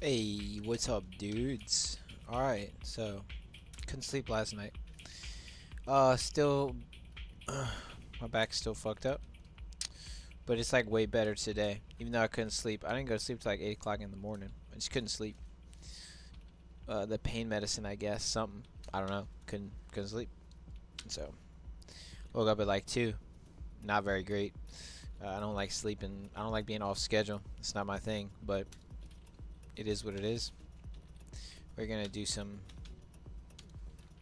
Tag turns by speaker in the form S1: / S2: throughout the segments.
S1: Hey, what's up, dudes? Alright, so, couldn't sleep last night. Still, my back's still fucked up, but it's like way better today. Even though I couldn't sleep, I didn't go to sleep till like 8 o'clock in the morning. I just couldn't sleep. The pain medicine, I guess, something. I don't know. Couldn't sleep. So, woke up at like 2. Not very great. I don't like sleeping. I don't like being off schedule. It's not my thing, but it is what it is. We're gonna do some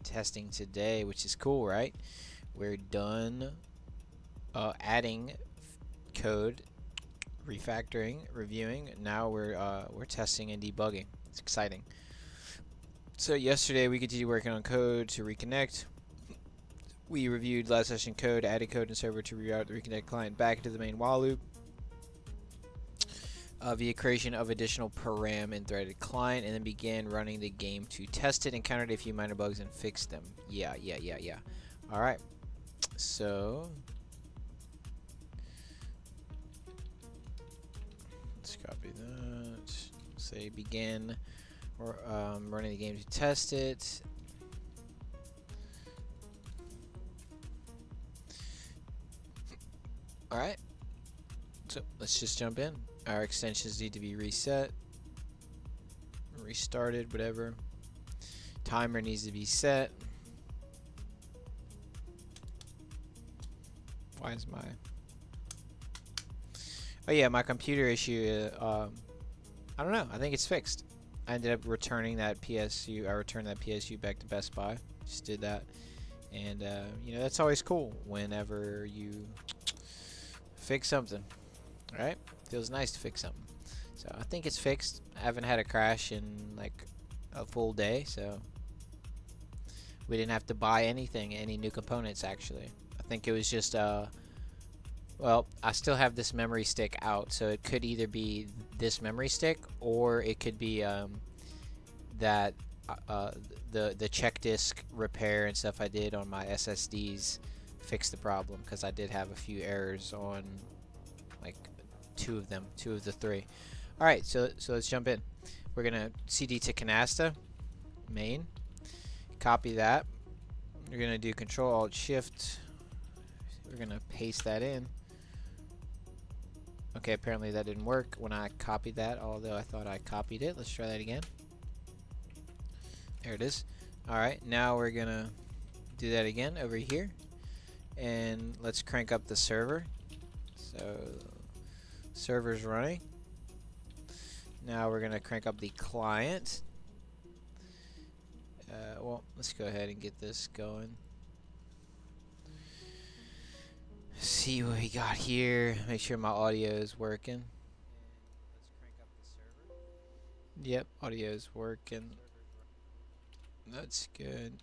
S1: testing today, which is cool, right? We're done adding code, refactoring, reviewing. Now we're testing and debugging. It's exciting. So yesterday we continued working on code to reconnect. We reviewed last session code, added code and server to reroute the reconnect client back into the main while loop via creation of additional param and threaded client, and then began running the game to test it, encountered a few minor bugs and fixed them. Yeah. Alright, so let's copy that. Say begin or running the game to test it. Alright, so let's just jump in. Our extensions need to be reset, restarted, whatever. Timer needs to be set. Why is my... Oh yeah, my computer issue, I don't know. I think it's fixed. I ended up returning that PSU. I returned that PSU back to Best Buy. Just did that. And, you know, that's always cool whenever you fix something. Right? Feels nice to fix something. So I think it's fixed. I haven't had a crash in like a full day, so we didn't have to buy anything, any new components actually. I think it was just well, I still have this memory stick out, so it could either be this memory stick or it could be that the check disk repair and stuff I did on my SSDs fixed the problem, because I did have a few errors on like two of the three. Alright, so let's jump in. We're gonna CD to Canasta main, copy that. We're gonna do Control Alt Shift. We're gonna paste that in. Okay, apparently that didn't work when I copied that, although I thought I copied it. Let's try that again. There it is. Alright, now we're gonna do that again over here, and let's crank up the server. So server's running. Now we're gonna crank up the client. Well, let's go ahead and get this going. See what we got here. Make sure my audio is working. Yep, audio is working. That's good.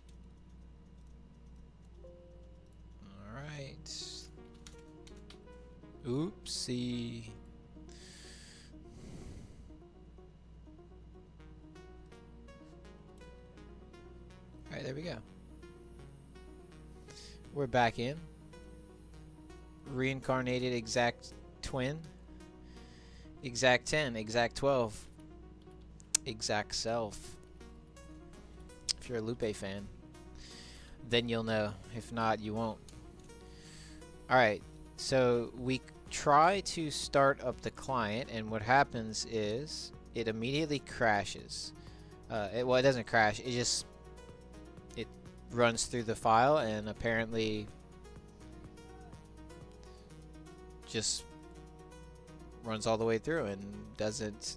S1: Alright. Oopsie. Alright, there we go. We're back in. Reincarnated exact twin. Exact 10, exact 12. Exact self. If you're a Lupe fan, then you'll know. If not, you won't. Alright, so we try to start up the client, and what happens is it immediately crashes. Well, it doesn't crash, it runs through the file and apparently just runs all the way through and doesn't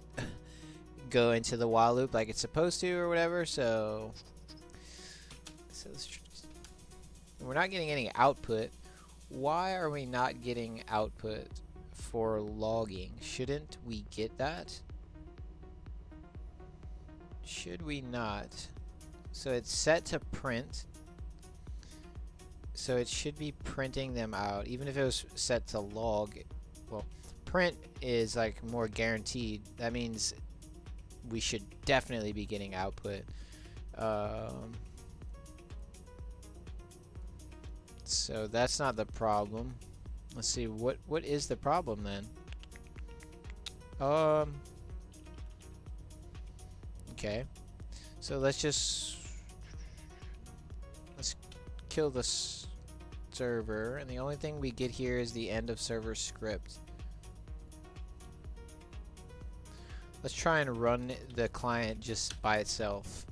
S1: go into the while loop like it's supposed to or whatever. So we're not getting any output. Why are we not getting output for logging? Shouldn't we get that? Should we not? So it's set to print, so it should be printing them out, even if it was set to log. Well, print is like more guaranteed. That means we should definitely be getting output. So that's not the problem. Let's see, what is the problem then? Okay, so let's kill the server, and the only thing we get here is the end of server script. Let's try and run the client just by itself.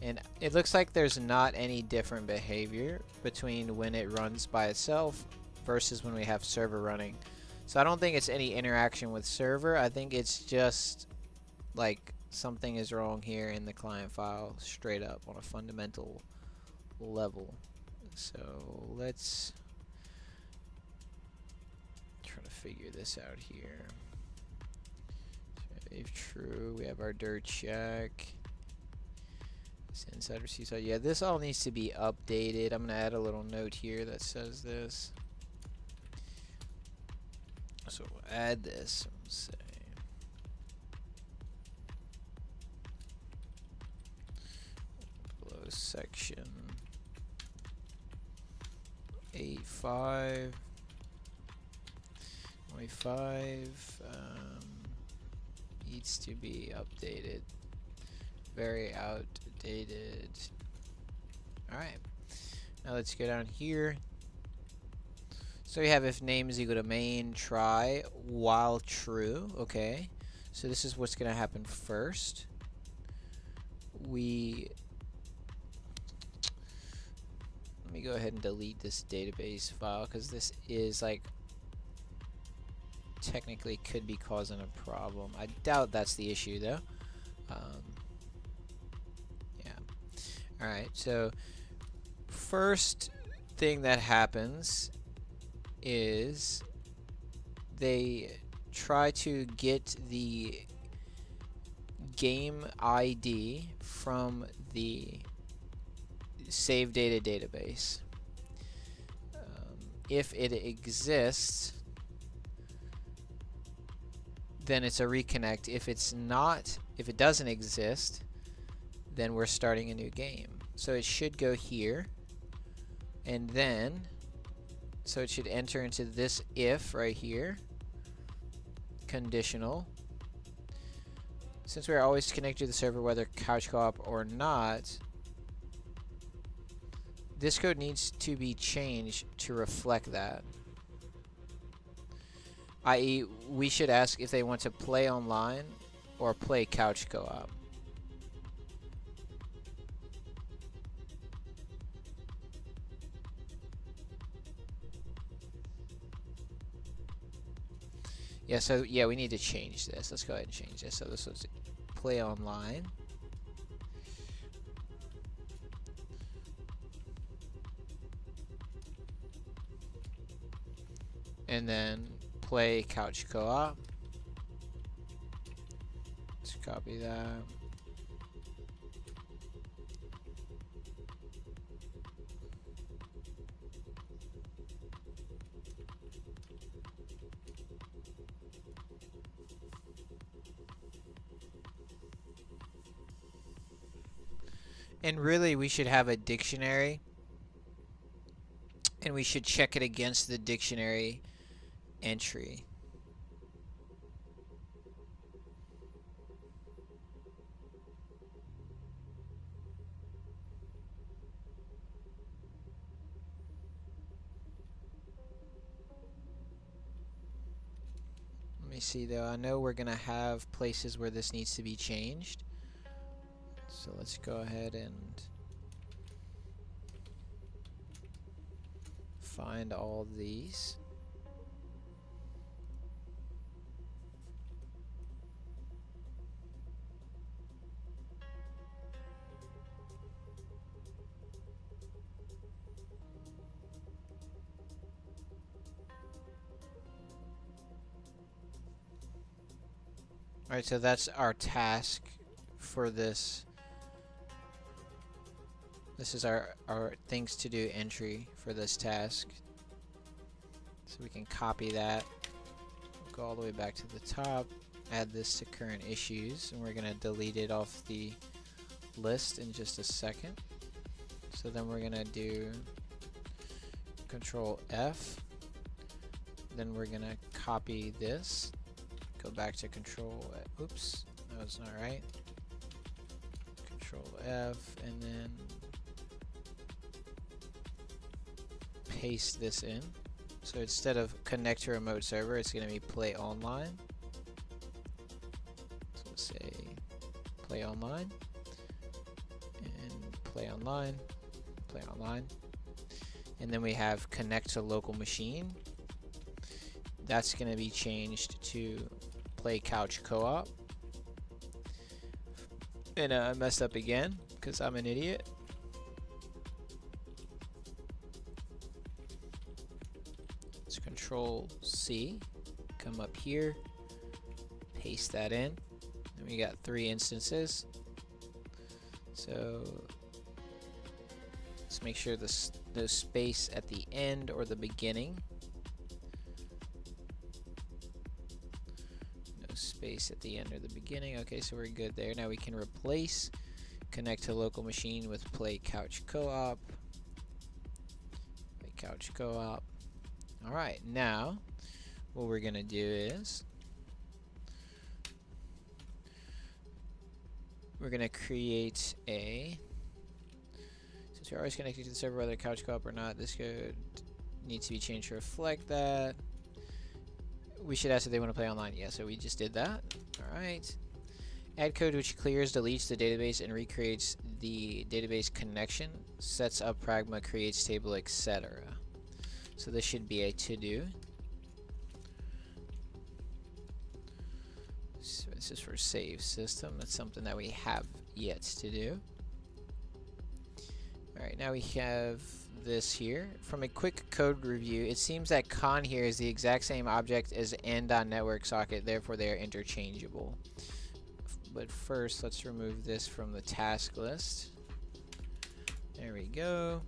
S1: And it looks like there's not any different behavior between when it runs by itself versus when we have server running. So I don't think it's any interaction with server. I think it's just like something is wrong here in the client file straight up on a fundamental level. So let's try to figure this out here. If true, we have our dirt check. Inside or seaside. Yeah, this all needs to be updated. I'm gonna add a little note here that says this. So we'll add this. Say below section 8.5 25 needs to be updated. Very outdated. Alright, now let's go down here. So we have if name is equal to main try while true. Okay, so this is what's gonna happen first. Let me go ahead and delete this database file because this is like technically could be causing a problem. I doubt that's the issue though. Alright, so first thing that happens is they try to get the game ID from the save data database. If it exists, then it's a reconnect. If it doesn't exist, then we're starting a new game. So it should go here, and then so it should enter into this if right here, conditional. Since we're always connected to the server whether couch co-op or not, this code needs to be changed to reflect that. i.e., we should ask if they want to play online or play couch co-op. Yeah, so yeah, we need to change this. Let's go ahead and change this. So this was play online. And then play couch co-op. Let's copy that. And really, we should have a dictionary, and we should check it against the dictionary entry. Let me see though. I know we're gonna have places where this needs to be changed. So let's go ahead and find all these. Alright, so that's our task for this. This is our things to do entry for this task. So we can copy that, go all the way back to the top, add this to current issues, and we're going to delete it off the list in just a second. So then we're going to do Control F. Then we're going to copy this, go back to Control, oops, that was not right. Control F, and then paste this in. So instead of connect to remote server, it's going to be play online. So let's say play online, and play online, play online. And then we have connect to local machine. That's going to be changed to play couch co-op. And I messed up again because I'm an idiot. Let's Control C, come up here, paste that in. And we got 3 instances. So let's make sure there's no space at the end or the beginning. No space at the end or the beginning. Okay, so we're good there. Now we can replace connect to local machine with play couch co-op. Play couch co-op. Alright, now what we're gonna do is we're gonna create a, since we're always connected to the server whether couch co-op or not, this code needs to be changed to reflect that. We should ask if they want to play online. Yeah, so we just did that. Alright. Add code which clears, deletes the database, and recreates the database connection, sets up pragma, creates table, etc. So this should be a to-do. So this is for save system. That's something that we have yet to do. Alright, now we have this here. From a quick code review, it seems that con here is the exact same object as n.network socket, therefore they are interchangeable. But first, let's remove this from the task list. There we go.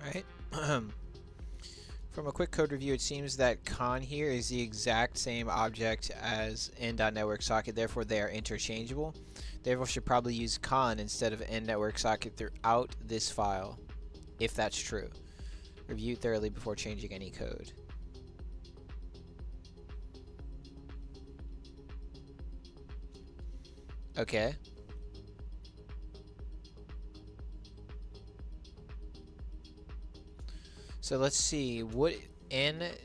S1: Alright. From a quick code review, it seems that con here is the exact same object as n.network socket, therefore they are interchangeable. Therefore should probably use con instead of n.network socket throughout this file, if that's true. Review thoroughly before changing any code. Okay. So let's see what n.network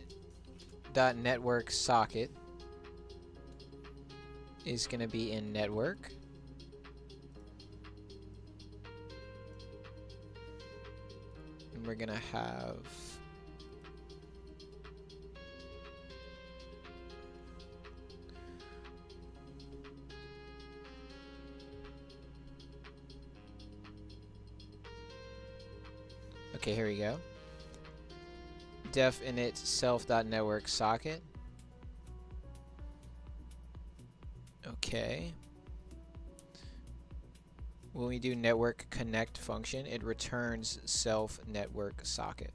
S1: socket is going to be in network. And we're going to have okay, here we go. Def init self.network socket. Okay. When we do network connect function, it returns self network socket.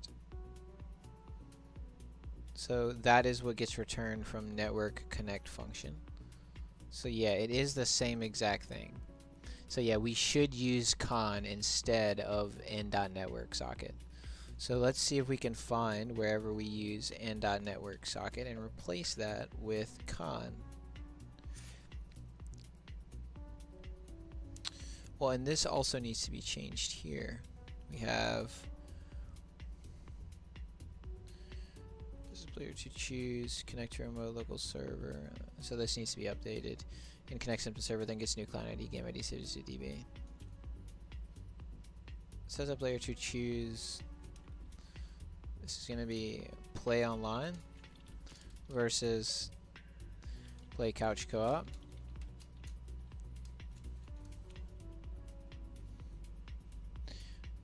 S1: So that is what gets returned from network connect function. So yeah, it is the same exact thing. So yeah, we should use con instead of n.network socket. So let's see if we can find wherever we use n.network socket and replace that with con. Well, and this also needs to be changed here. We have this is player to choose, connect to remote local server. So this needs to be updated. And connects them to server, then gets new client ID, game ID, cities to DB. Sets up player to choose. This is going to be play online versus play couch co-op.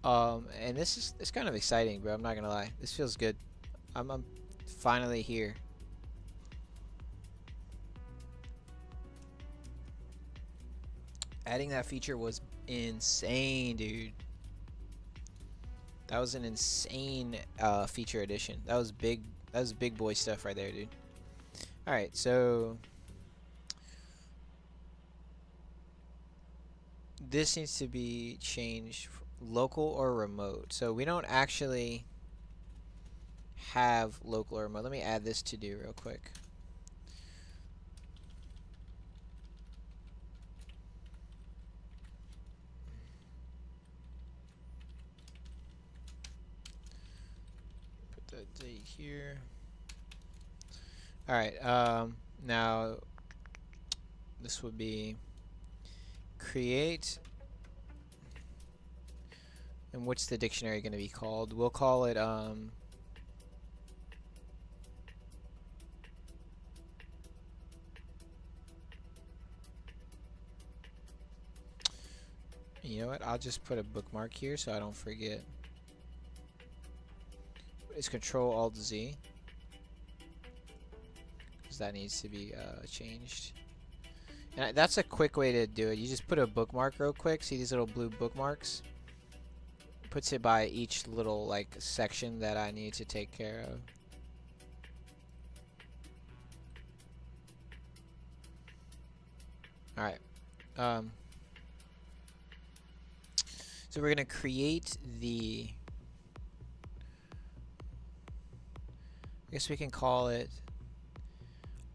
S1: And this is kind of exciting, bro. I'm not gonna lie. This feels good. I'm finally here. Adding that feature was insane, dude. That was an insane feature addition. That was big. That was big boy stuff right there, dude. All right, so this needs to be changed local or remote. So we don't actually have local or remote. Let me add this to do real quick. Put that date here. All right. Now this would be create. And what's the dictionary going to be called? We'll call it you know what? I'll just put a bookmark here so I don't forget. It's Control Alt Z, because that needs to be changed. And that's a quick way to do it. You just put a bookmark real quick. See these little blue bookmarks? Puts it by each little like section that I need to take care of. All right. So we're gonna create the. I guess we can call it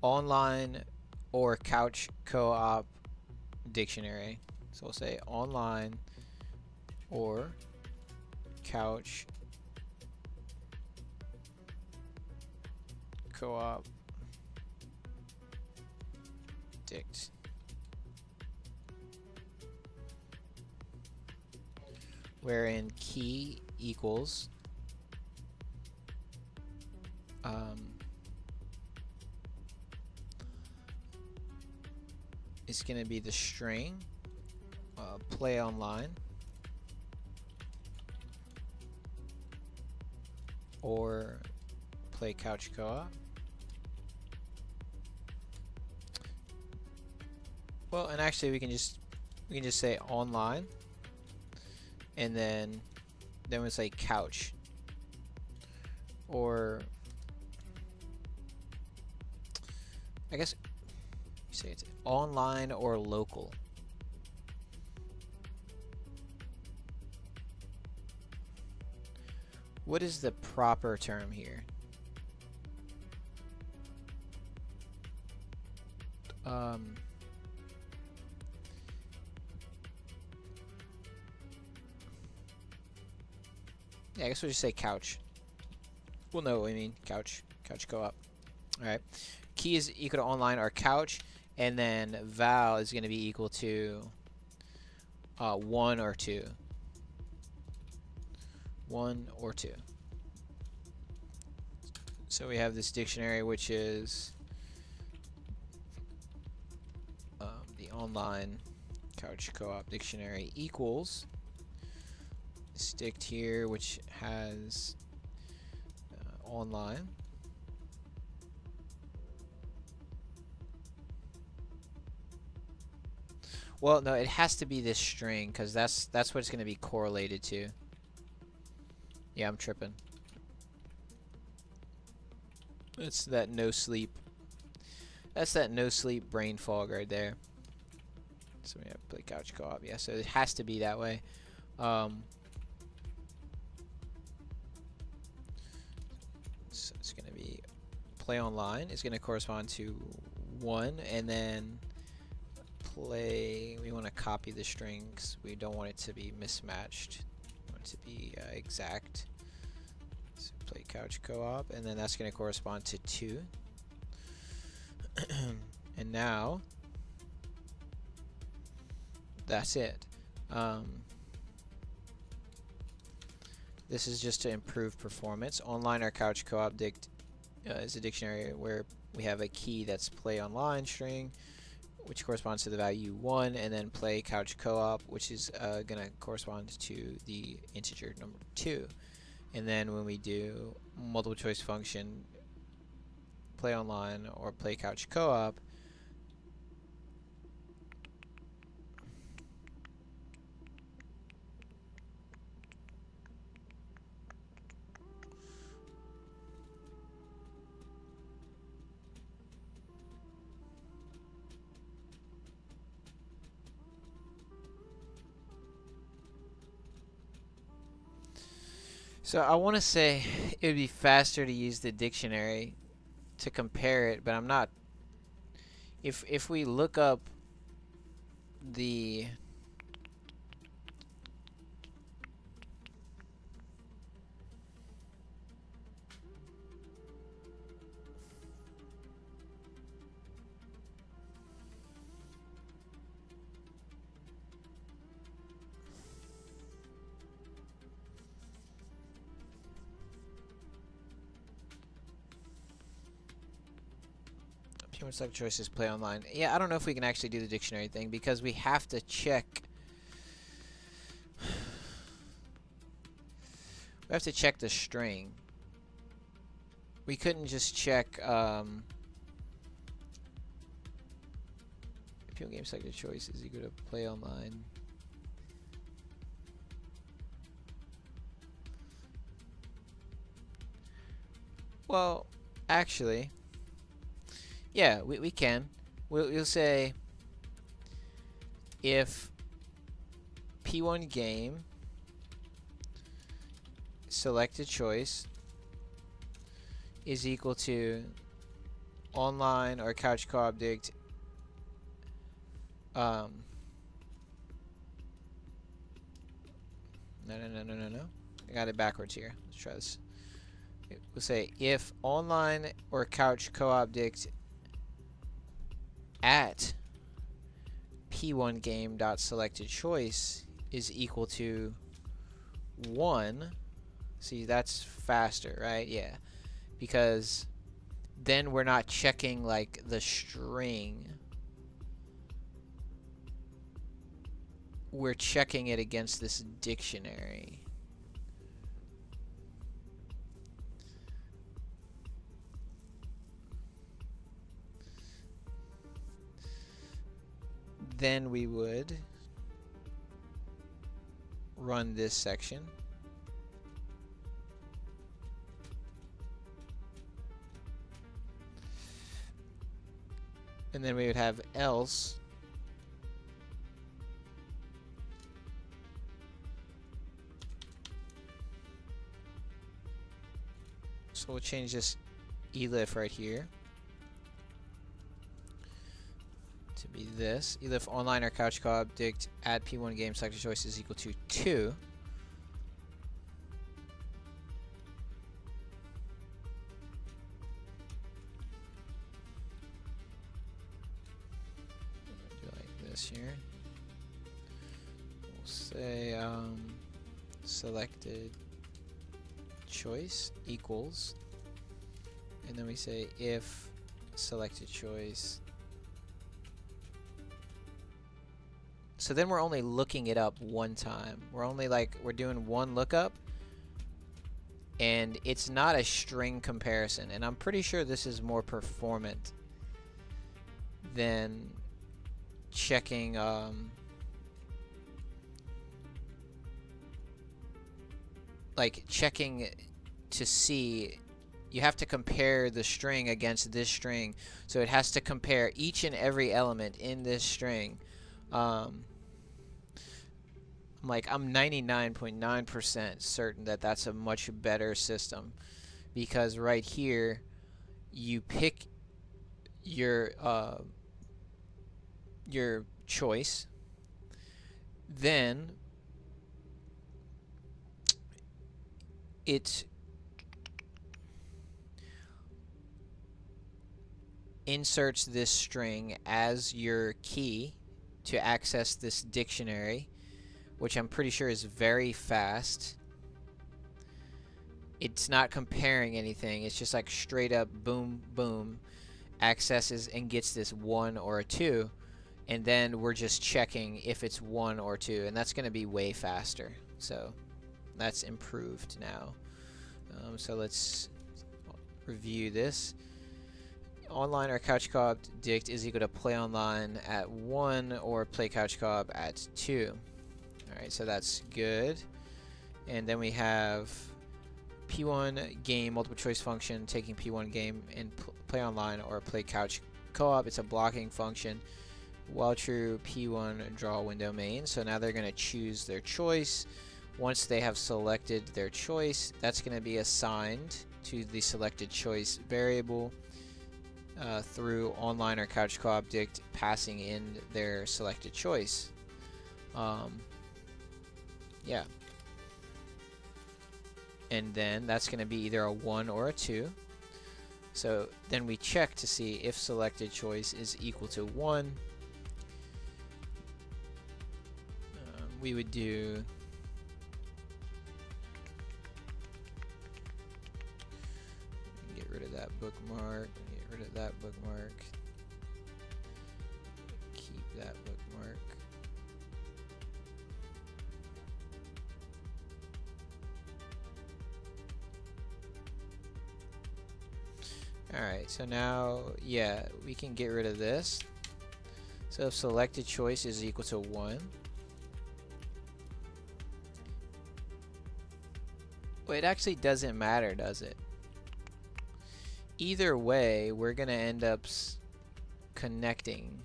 S1: online or couch co-op dictionary. So we'll say online or couch co-op dict. Wherein key equals is going to be the string play online or play couch co-op. Well, and actually we can just say online, and then we say couch, or I guess you say it's online or local. What is the proper term here? Yeah, I guess we'll just say couch. We'll know what we mean. Couch co-op. All right. Key is equal to online or couch, and then val is going to be equal to 1 or 2. 1 or 2. So we have this dictionary, which is the online couch co-op dictionary equals sticked here, which has online. Well, no, it has to be this string, because that's what it's going to be correlated to. Yeah, I'm tripping. It's that no sleep. That's that no sleep brain fog right there. So we have to play couch co-op. Yeah, so it has to be that way. So it's going to be play online is going to correspond to 1, and then play, we want to copy the strings. We don't want it to be mismatched. We want it to be exact. So play couch co-op, and then that's going to correspond to 2. And now that's it. This is just to improve performance. Online or couch co-op is a dictionary where we have a key that's play online string, which corresponds to the value 1, and then play couch co-op, which is going to correspond to the integer number 2. And then when we do multiple choice function, play online or play couch co-op, So I want to say it would be faster to use the dictionary to compare it, but I'm not. If we look up the human select choices play online. Yeah, I don't know if we can actually do the dictionary thing because we have to check. We have to check the string. We couldn't just check appeal game selected choice is equal to play online. Well, actually, yeah, we can. We'll say if P1 game selected choice is equal to online or couch co-object no. I got it backwards here. Let's try this. We'll say if online or couch co-object at P1 game dot selected choice is equal to 1. See, that's faster, right? Yeah. Because then we're not checking like the string. We're checking it against this dictionary. Then we would run this section. And then we would have else so we'll change this elif right here to be this. Elif online or couch co-object add P1 game selected choice is equal to 2. Do like this here. We'll say selected choice equals, and then we say if selected choice. So then we're only looking it up one time. We're doing one lookup, and it's not a string comparison. And I'm pretty sure this is more performant than checking like checking to see. You have to compare the string against this string, so it has to compare each and every element in this string. I'm 99.9% certain that that's a much better system, because right here you pick your choice, then it inserts this string as your key to access this dictionary, which I'm pretty sure is very fast. It's not comparing anything. It's just like straight up boom, boom, accesses and gets this 1 or a 2, and then we're just checking if it's 1 or 2, and that's going to be way faster. So that's improved now. So let's review this. Online or couch co-object is equal to play online at 1 or play couch co-op at 2. Alright, so that's good. And then we have P1 game multiple choice function taking P1 game and play online or play couch co-op. It's a blocking function. While true, P1 draw window main. So now they're going to choose their choice. Once they have selected their choice, that's going to be assigned to the selected choice variable through online or couch co-object passing in their selected choice. Yeah. And then that's going to be either a 1 or a 2. So then we check to see if selected choice is equal to 1. We would do get rid of that bookmark, get rid of that bookmark, keep that bookmark. Alright, so now, yeah, we can get rid of this. So if selected choice is equal to 1. Well, it actually doesn't matter, does it? Either way, we're going to end up connecting.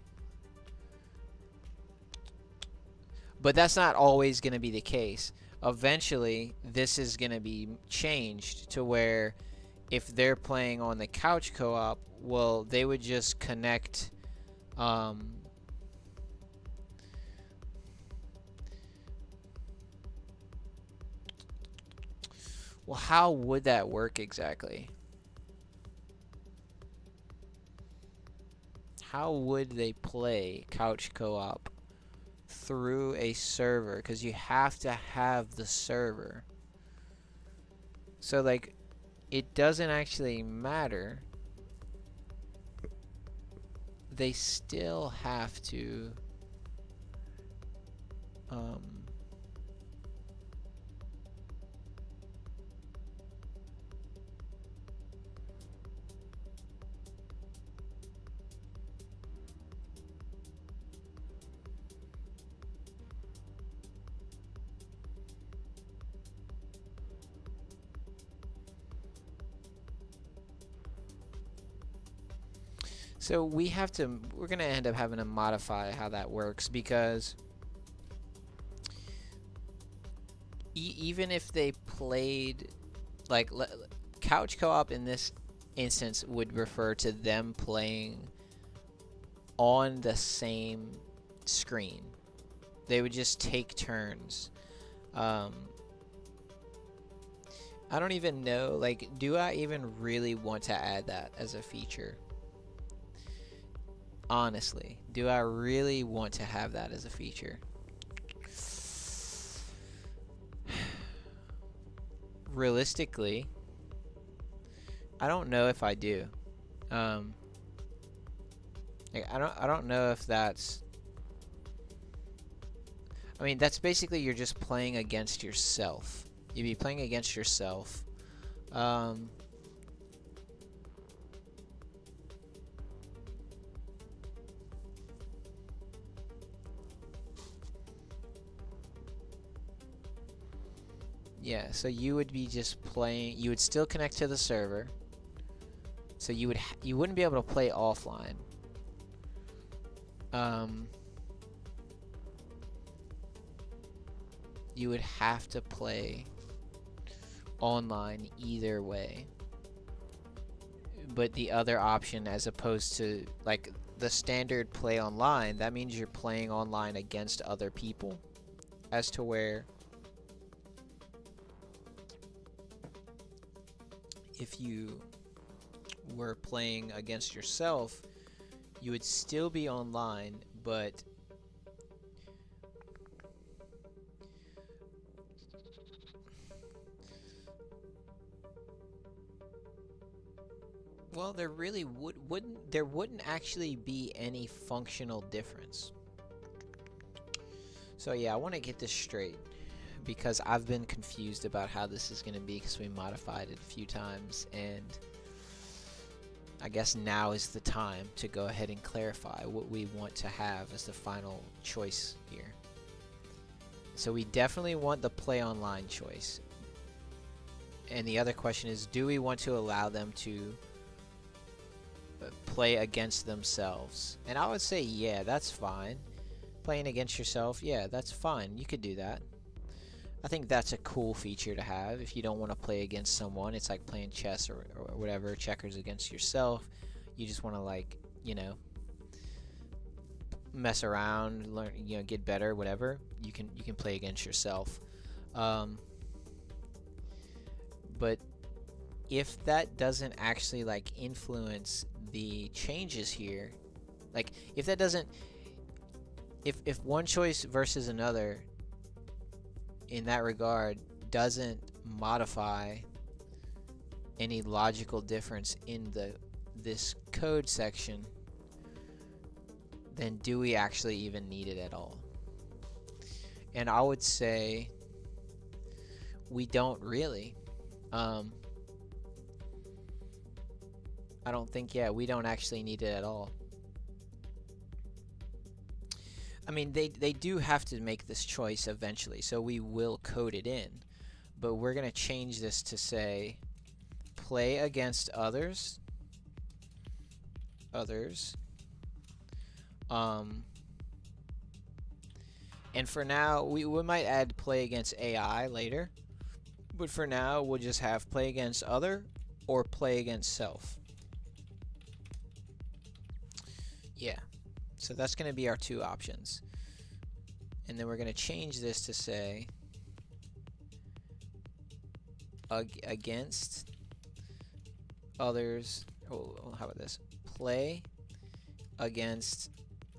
S1: But that's not always going to be the case. Eventually, this is going to be changed to where if they're playing on the couch co-op, well, they would just connect well, how would that work exactly? How would they play couch co-op through a server? Because you have to have the server. So, like, it doesn't actually matter. They still have to so we're going to end up having to modify how that works, because even if they played, like, couch co-op in this instance would refer to them playing on the same screen. They would just take turns. I don't even know, like, do I even really want to add that as a feature? Honestly, do I really want to have that as a feature? Realistically, I don't know if I do. Like, I don't know if that's. I mean, that's basically you're just playing against yourself. You'd be playing against yourself. Yeah, so you would be just playing. You would still connect to the server. So you wouldn't be able to play offline. You would have to play online either way. But the other option, as opposed to like the standard play online, that means you're playing online against other people, as to where if you were playing against yourself, you would still be online, but well, there really wouldn't actually be any functional difference. So yeah, I want to get this straight, because I've been confused about how this is going to be, because we modified it a few times, and I guess now is the time to go ahead and clarify what we want to have as the final choice here. So we definitely want the play online choice. And the other question is, do we want to allow them to play against themselves? And I would say, yeah, that's fine. Playing against yourself, yeah, that's fine. You could do that. I think that's a cool feature to have if you don't want to play against someone. It's like playing chess or whatever, checkers against yourself. You just want to, like, you know, mess around, learn, you know, get better, whatever. You can play against yourself. But if that doesn't actually like influence the changes here, like if that doesn't, if one choice versus another in that regard doesn't modify any logical difference in this code section, then do we actually even need it at all? And I would say we don't really. I don't think, yeah, we don't actually need it at all. I mean, they do have to make this choice eventually, so we will code it in. But we're going to change this to say play against others. And for now, we might add play against AI later. But for now, we'll just have play against other or play against self. Yeah. So that's going to be our two options. And then we're going to change this to say against others. Oh, how about this? Play against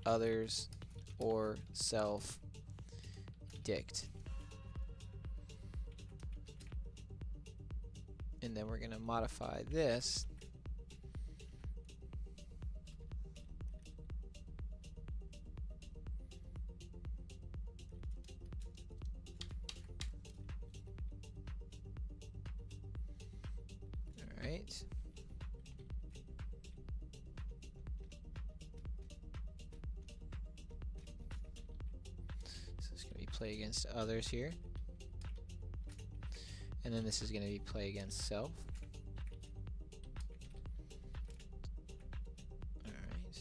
S1: others or self dict. And then we're going to modify this Alright. So it's going to be play against others here. And then this is going to be play against self. Alright.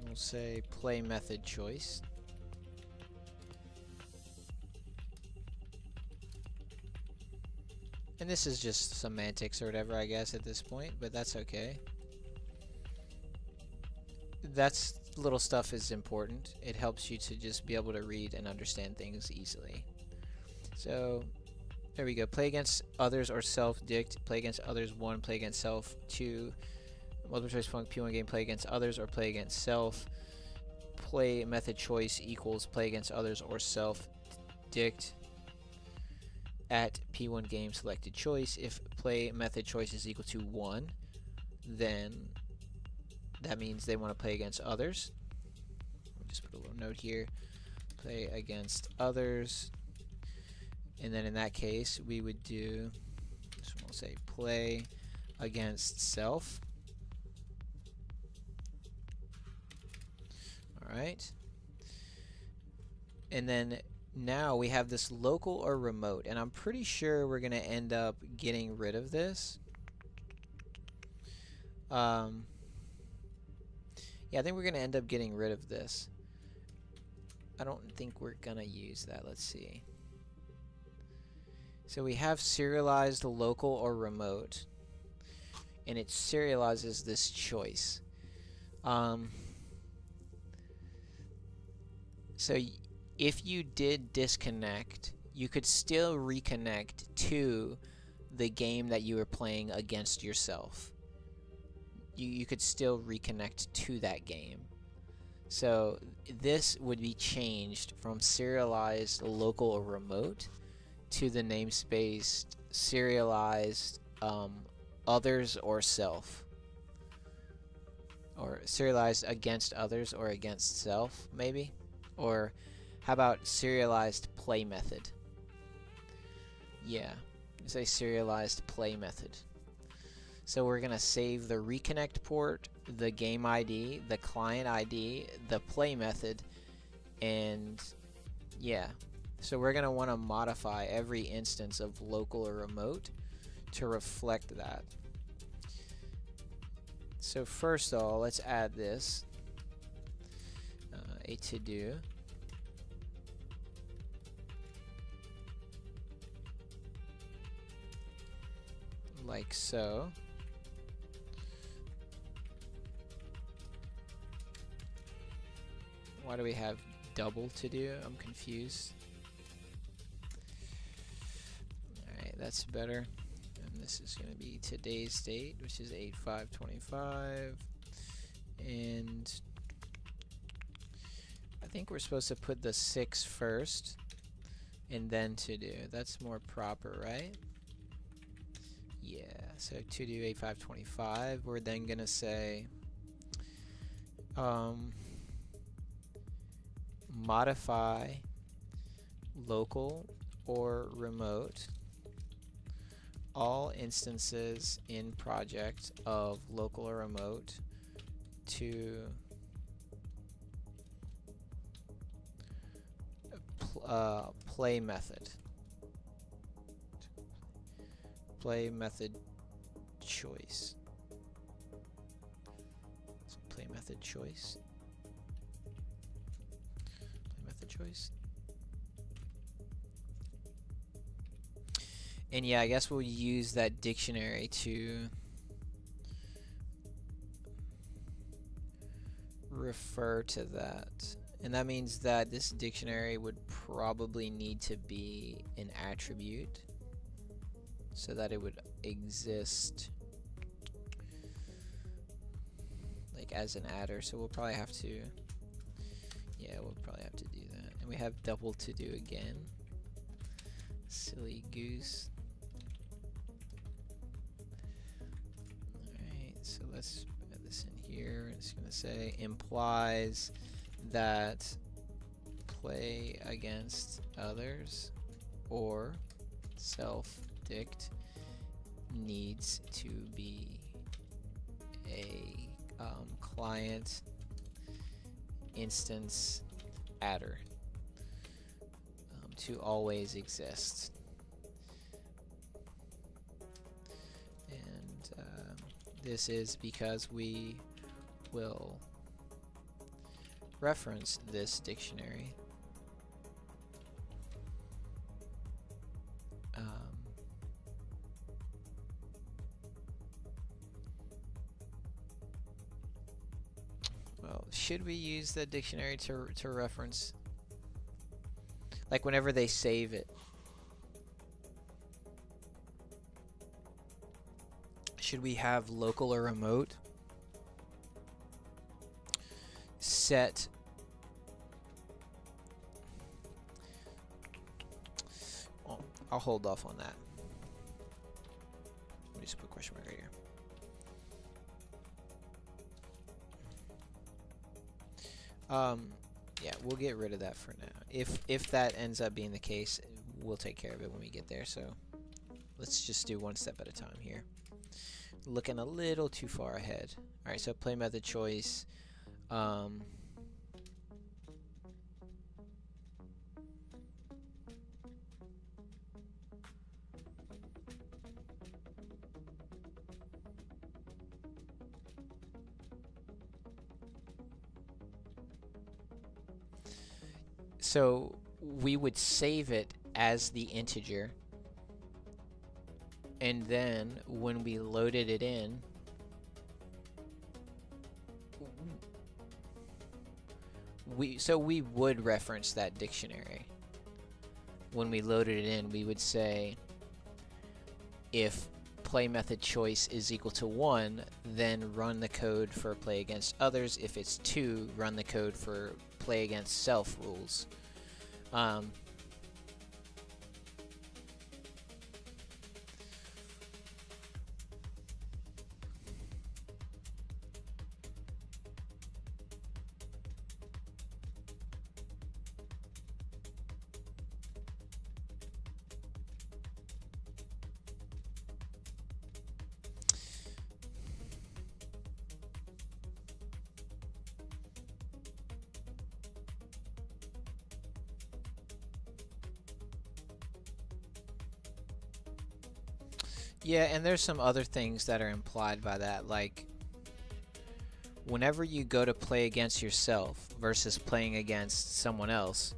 S1: We'll say play method choice. And this is just semantics or whatever, I guess, at this point, but that's okay. That's little stuff is important. It helps you to just be able to read and understand things easily. So there we go. Play against others or self dict. Play against others 1. Play against self 2. Multiple choice func P1 game. Play against others or play against self. Play method choice equals play against others or self dict at P1 game selected choice. If play method choice is equal to 1, then that means they want to play against others. We'll just put a little note here. Play against others. And then in that case, we would do, this one will say play against self. Alright. And then now we have this local or remote, and I'm pretty sure we're going to end up getting rid of this. Yeah, I think we're going to end up getting rid of this. I don't think we're going to use that. Let's see. So we have serialized local or remote, and it serializes this choice. So if you did disconnect, you could still reconnect to the game that you were playing against yourself. You could still reconnect to that game. So this would be changed from serialized local or remote to the namespace serialized others or self. Or serialized against others or against self, maybe? Or how about serialized play method? Yeah, say serialized play method. So we're going to save the reconnect port, the game ID, the client ID, the play method, And yeah, so we're going to want to modify every instance of local or remote to reflect that. So first of all, let's add this, a to-do. Like so. Why do we have double to do? I'm confused. Alright, that's better. And this is going to be today's date, which is 8/5/25. And I think we're supposed to put the 6 first and then to do. That's more proper, right? Yeah, so to do 8/5/25. We're then going to say modify local or remote all instances in project of local or remote to play method. Play method choice. So play method choice. Play method choice. And yeah, I guess we'll use that dictionary to refer to that. And that means that this dictionary would probably need to be an attribute so that it would exist like as an adder. So we'll probably have to, yeah, we'll probably have to do that. And we have double to do again. Silly goose. Alright, so let's add this in here. It's going to say implies that play against others or self-dict needs to be a client instance adder to always exist. And this is because we will reference this dictionary well, should we use the dictionary to reference, like whenever they save it? Should we have local or remote set I'll hold off on that. Let me just put a question mark right here. Yeah, we'll get rid of that for now. If that ends up being the case, we'll take care of it when we get there. So let's just do one step at a time here. Looking a little too far ahead. All right, so play method choice. So we would save it as the integer, and then when we loaded it in, we would reference that dictionary. When we loaded it in, we would say if play method choice is equal to 1, then run the code for play against others. If it's 2, run the code for play against self rules. Yeah, and there's some other things that are implied by that, like whenever you go to play against yourself versus playing against someone else,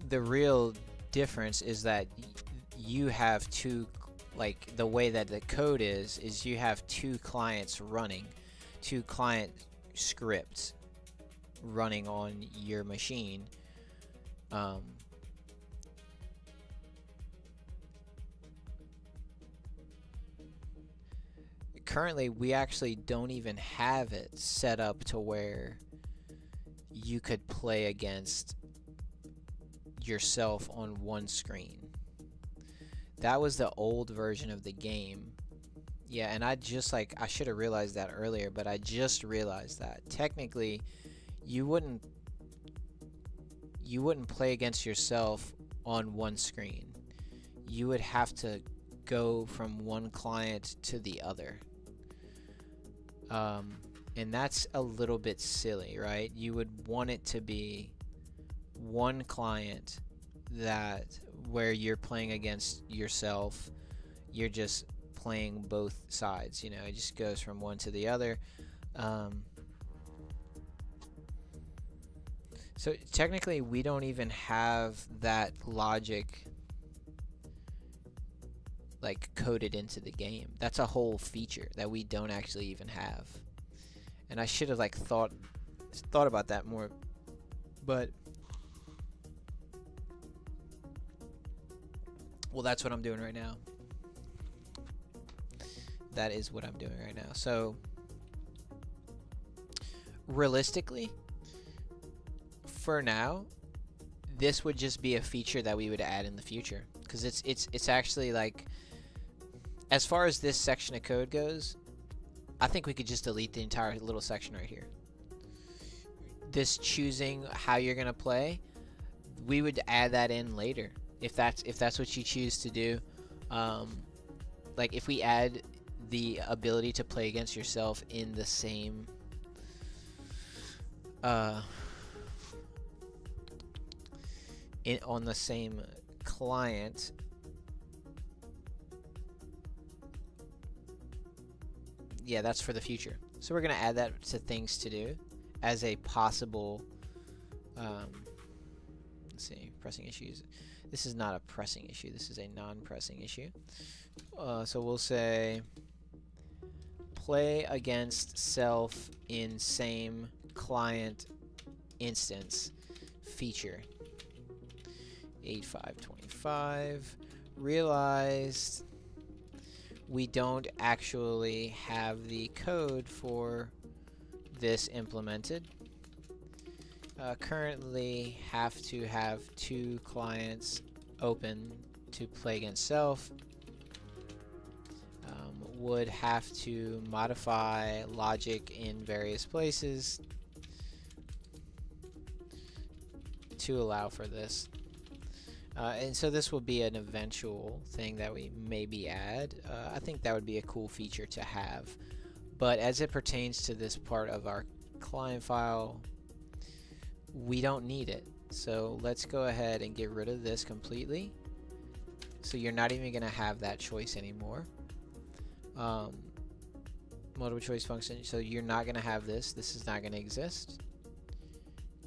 S1: the real difference is that you have two, like the way that the code is you have two clients running, two client scripts running on your machine. Currently, we actually don't even have it set up to where you could play against yourself on one screen. That was the old version of the game. Yeah, and I should have realized that earlier, but I just realized that technically you wouldn't play against yourself on one screen. You would have to go from one client to the other. And that's a little bit silly, right? You would want it to be one client that where you're playing against yourself, you're just playing both sides, you know, it just goes from one to the other. So technically we don't even have that logic like coded into the game. That's a whole feature that we don't actually even have. And I should have like thought about that more, but well, that's what I'm doing right now. That is what I'm doing right now. So realistically, for now, this would just be a feature that we would add in the future, because it's actually like, as far as this section of code goes, I think we could just delete the entire little section right here. This choosing how you're gonna play, we would add that in later if that's what you choose to do. Like if we add the ability to play against yourself in the same on the same client, yeah, that's for the future. So we're gonna add that to things to do as a possible let's see, pressing issues. This is not a pressing issue, this is a non-pressing issue. So we'll say play against self in same client instance feature 8525. Realized we don't actually have the code for this implemented. Currently have to have two clients open to play against self. Would have to modify logic in various places to allow for this. And so this will be an eventual thing that we maybe add. I think that would be a cool feature to have. But as it pertains to this part of our client file, we don't need it. So let's go ahead and get rid of this completely. So you're not even going to have that choice anymore. Multiple choice function. So you're not going to have this. This is not going to exist.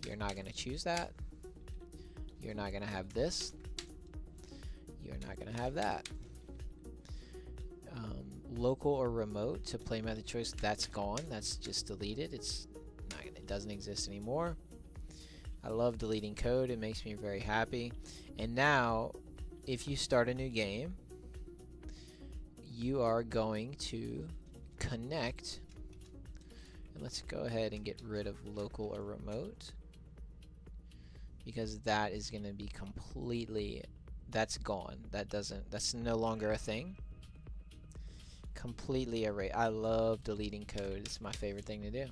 S1: You're not going to choose that. You're not going to have this. You're not going to have that. Local or remote to play method choice, that's gone. That's just deleted. It doesn't exist anymore. I love deleting code. It makes me very happy. And now, if you start a new game, you are going to connect. And let's go ahead and get rid of local or remote, because that is going to be completely, that's gone. That's no longer a thing. Completely erase. I love deleting code. It's my favorite thing to do.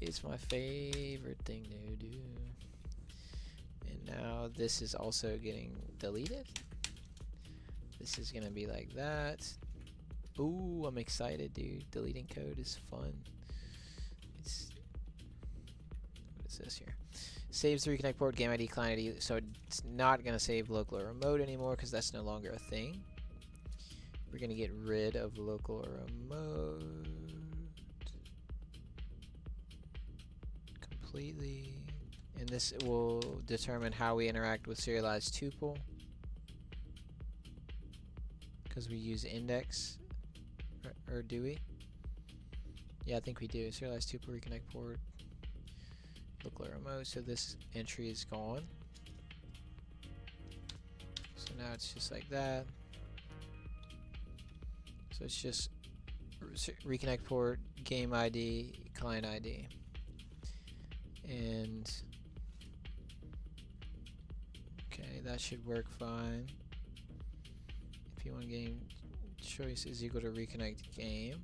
S1: It's my favorite thing to do. And now this is also getting deleted. This is gonna be like that. Ooh, I'm excited, dude. Deleting code is fun. What is this here? saves the reconnect port, game ID, client ID, so it's not going to save local or remote anymore because that's no longer a thing. We're going to get rid of local or remote completely, and this will determine how we interact with serialized tuple because we use index, or do we? Yeah, I think we do. Serialized tuple, reconnect port, local or remote, so this entry is gone. So now it's just like that. So it's just reconnect port, game ID, client ID. And okay, that should work fine. P1 game choice is equal to reconnect game.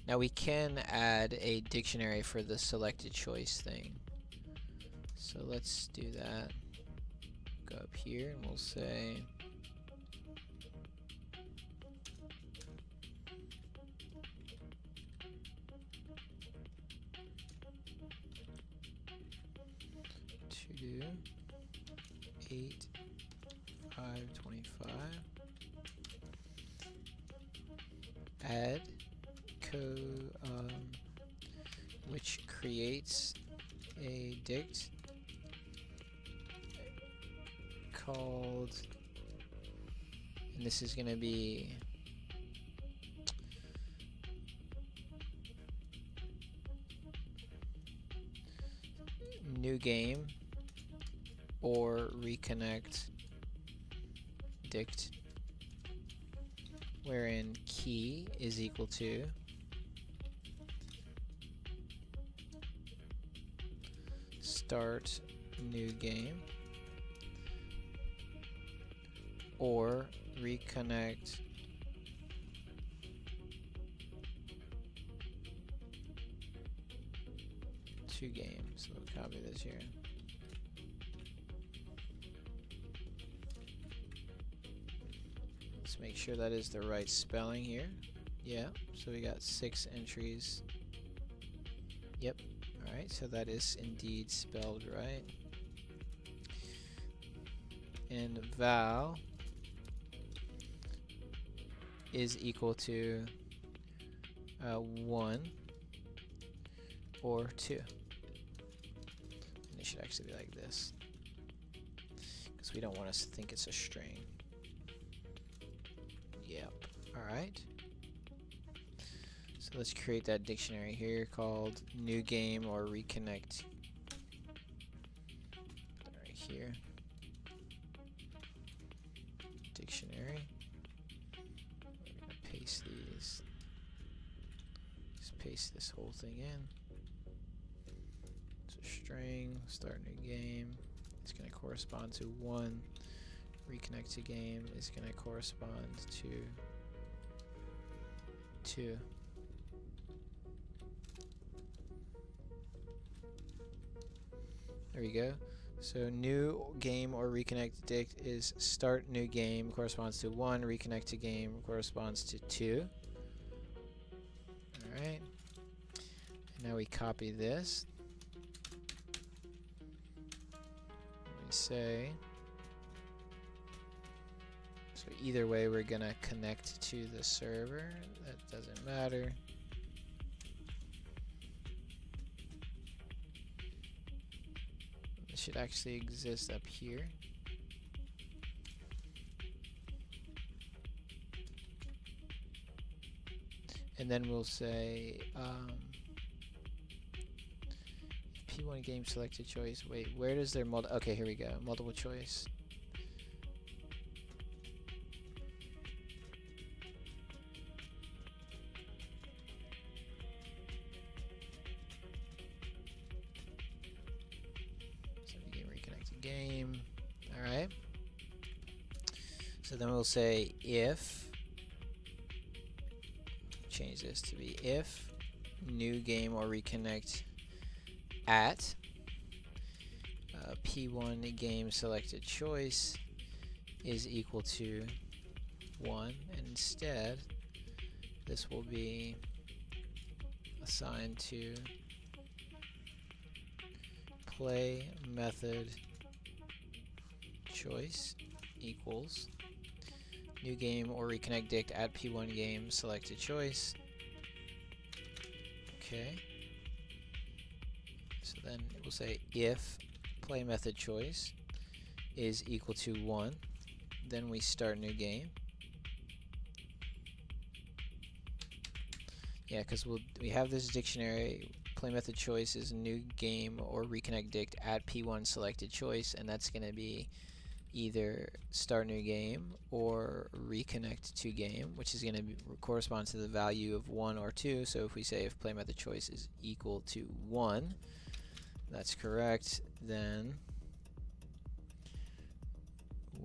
S1: Now we can add a dictionary for the selected choice thing. So let's do that. Go up here and we'll say to do 8, 5, 25. Add code which creates a dict called, and this is going to be new game or reconnect dict, wherein key is equal to start new game or reconnect to game. So we'll copy this here. Let's make sure that is the right spelling here. Yeah, so we got 6 entries. Yep. Alright, so that is indeed spelled right. And val is equal to 1 or 2. And it should actually be like this, because we don't want us to think it's a string. Yep. Alright. So let's create that dictionary here called new game or reconnect. Right here. Dictionary. We're going to paste these. Just paste this whole thing in. It's a string, start new game. It's going to correspond to 1. Reconnect to game is going to correspond to 2. There we go. So new game or reconnect dict is start new game corresponds to 1, reconnect to game corresponds to 2. Alright. And now we copy this. We say, so either way we're gonna connect to the server. That doesn't matter. It should actually exist up here. And then we'll say P1 game selected choice. Wait, where does their okay, here we go. Multiple choice. Game. Alright. So then we'll say if, change this to be if new game or reconnect at P1 game selected choice is equal to 1, and instead this will be assigned to play method choice equals new game or reconnect dict at p1 game selected choice. Okay. So then we'll say if play method choice is equal to 1, then we start new game. Yeah, because we have this dictionary. Play method choice is new game or reconnect dict at p1 selected choice, and that's going to be either start new game or reconnect to game, which is going to correspond to the value of 1 or 2. So if we say if play method choice is equal to 1, that's correct, then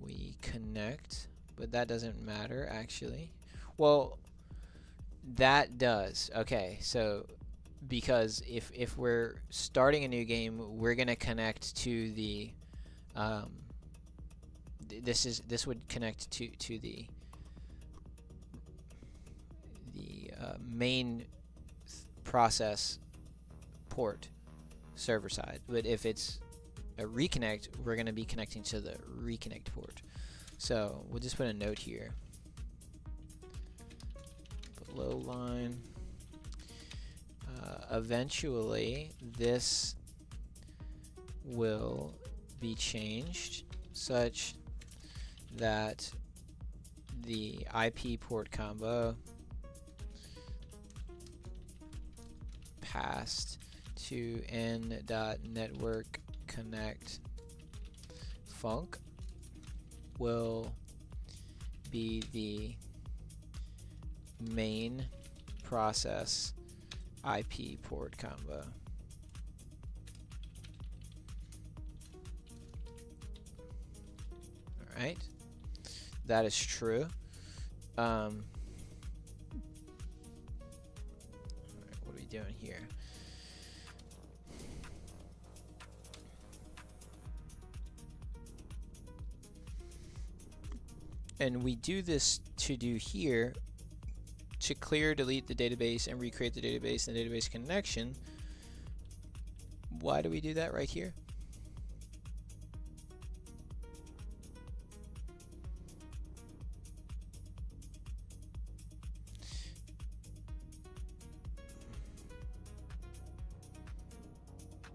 S1: we connect, but that doesn't matter actually. Well, that does. Okay, so because if we're starting a new game, we're going to connect to the this would connect to the main process port server side. But if it's a reconnect, we're going to be connecting to the reconnect port. So we'll just put a note here. Below line. Eventually, this will be changed such that the IP port combo passed to n.network connect func will be the main process IP port combo. Alright, that is true. Alright, what are we doing here? And we do this to do here to clear, delete the database, and recreate the database and the database connection. Why do we do that right here?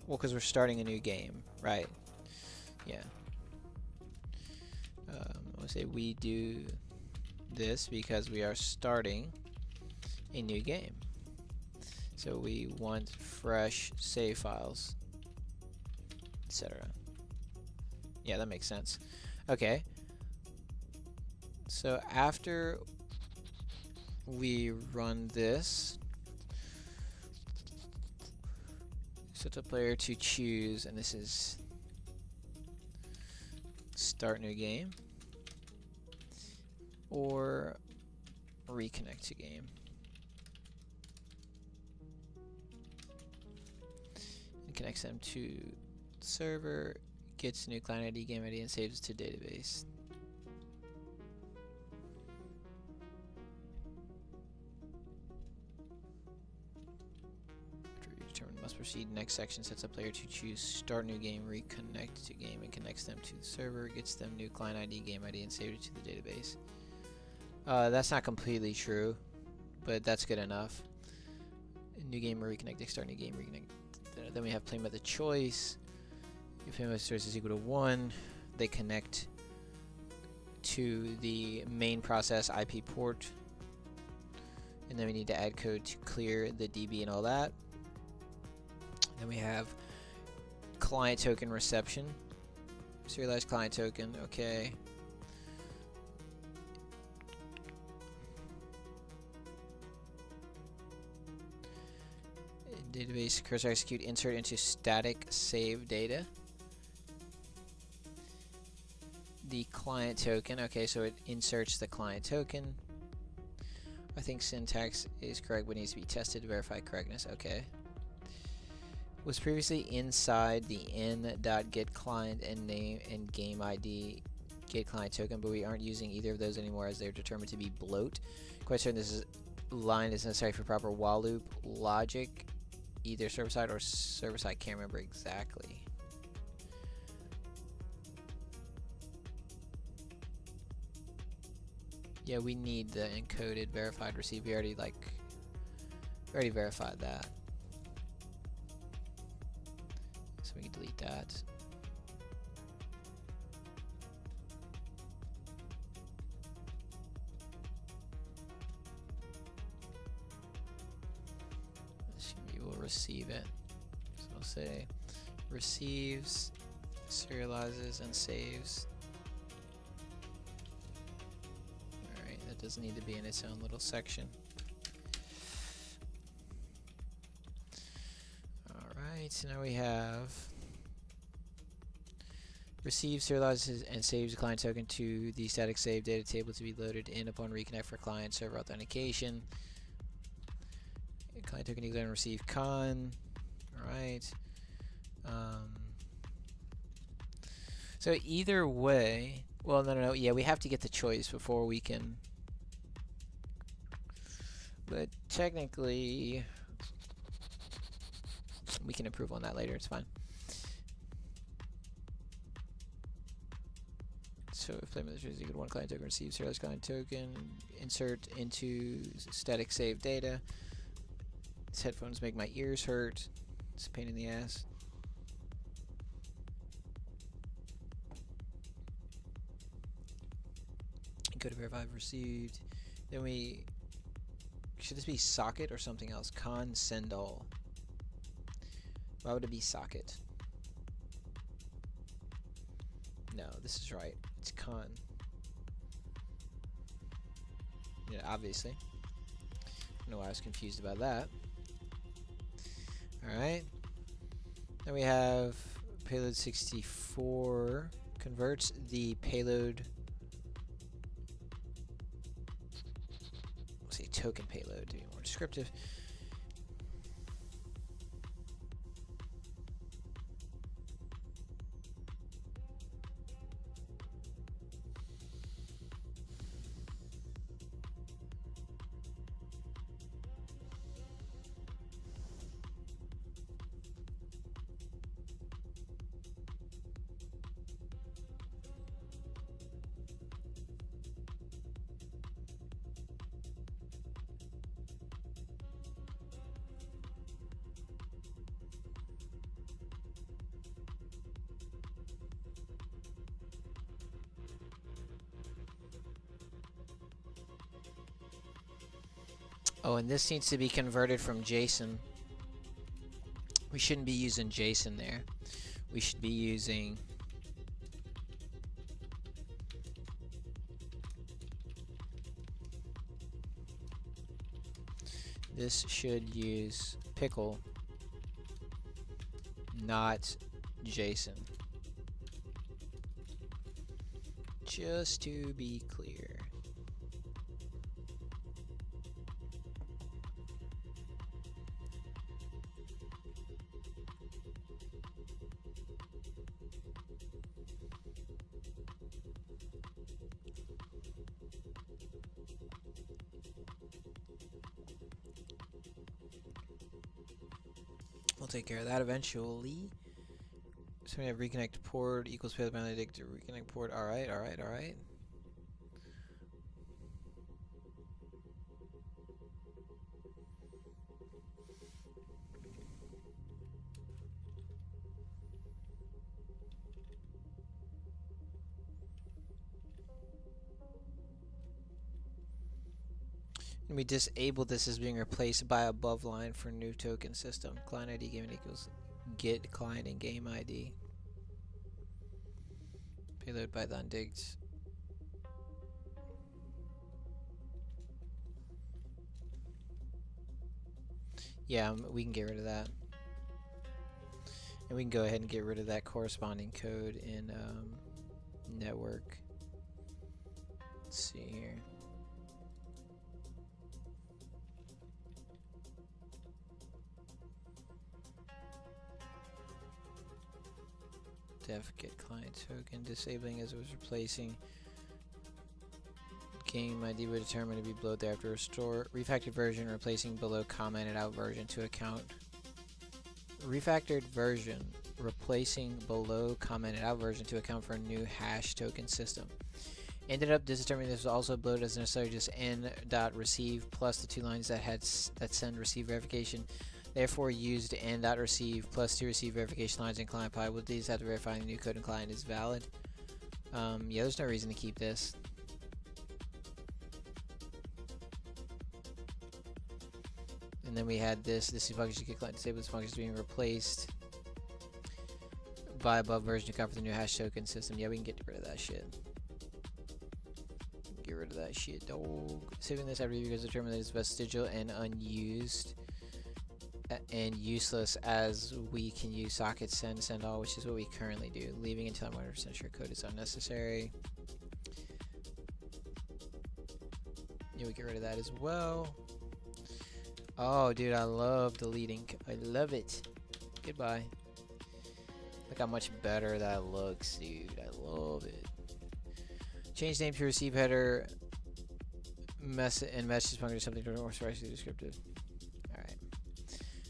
S1: Well, because we're starting a new game, right? Yeah. I'll say we do this because we are starting a new game. So we want fresh save files, etc. Yeah, that makes sense. Okay. So after we run this, set a player to choose, and this is start new game or reconnect to game. And connects them to server, gets new client ID, game ID, and saves to database. Must proceed. Next section sets up player to choose start new game, reconnect to game, and connects them to the server, gets them new client ID, game ID, and saves it to the database. That's not completely true, but that's good enough. New game or reconnect, start new game, reconnect. Then we have play method choice. If play method choice is equal to 1, they connect to the main process IP port, and then we need to add code to clear the DB and all that. Then we have client token reception, serialized client token. Okay. Database cursor execute insert into static save data. The client token. Okay, so it inserts the client token. I think syntax is correct, but needs to be tested to verify correctness. Okay. Was previously inside the n.getClient and name and game ID getClient token, but we aren't using either of those anymore as they're determined to be bloat. Quite certain this is line is necessary for proper while loop logic, either server side or server side. Can't remember exactly. Yeah, we need the encoded verified receive. We already verified that, so we can delete that. We will receive it. So we'll say receives, serializes, and saves. Alright, that doesn't need to be in its own little section. Alright, so now we have receives, serializes, and saves a client token to the static save data table to be loaded in upon reconnect for client server authentication. Client token declare and receive con. Alright. So either way, well, no, yeah, we have to get the choice before we can. But technically, we can improve on that later. It's fine. So if playment is equal to one client token receives serialized client token, insert into static save data. These headphones make my ears hurt. It's a pain in the ass. Go to verify received. Then we should this be socket or something else? Con send all. Why would it be socket? No, this is right. It's con. Yeah, obviously. I don't know why I was confused about that. Alright. Then we have payload 64 converts the payload. Let's say token payload to be more descriptive. Oh, and this needs to be converted from JSON. We shouldn't be using JSON there. We should be using this should use pickle, not JSON. Just to be clear. We'll take care of that eventually. So we have reconnect port equals payload boundary to reconnect port. Alright. And we disable this as being replaced by above line for new token system. Client ID game equals get client and game ID. Payload Python digs. Yeah, we can get rid of that. And we can go ahead and get rid of that corresponding code in network. Let's see here. Def get client token, disabling as it was replacing game ID will determine to be below thereafter. Restore refactored version, replacing below commented out version to account. Refactored version, replacing below commented out version to account for a new hash token system. Ended up determining this was also uploaded as necessary, just n.receive plus the 2 lines that send receive verification. Therefore used n.receive plus 2 receive verification lines in client pi. With these after verifying the new code in client is valid. Yeah, there's no reason to keep this. And then we had this function to get client disable. This function is being replaced by above version to account for the new hash token system. Yeah, we can get rid of that shit. Get rid of that shit, dog. Saving this after review because determined that it's vestigial and unused and useless, as we can use socket send all, which is what we currently do. Leaving until I'm 100% sure code is unnecessary. Yeah, we get rid of that as well. Oh, dude, I love deleting. I love it. Goodbye. Look how much better that looks, dude. I love it. Change name to receive header and message function to something more specifically descriptive. Alright.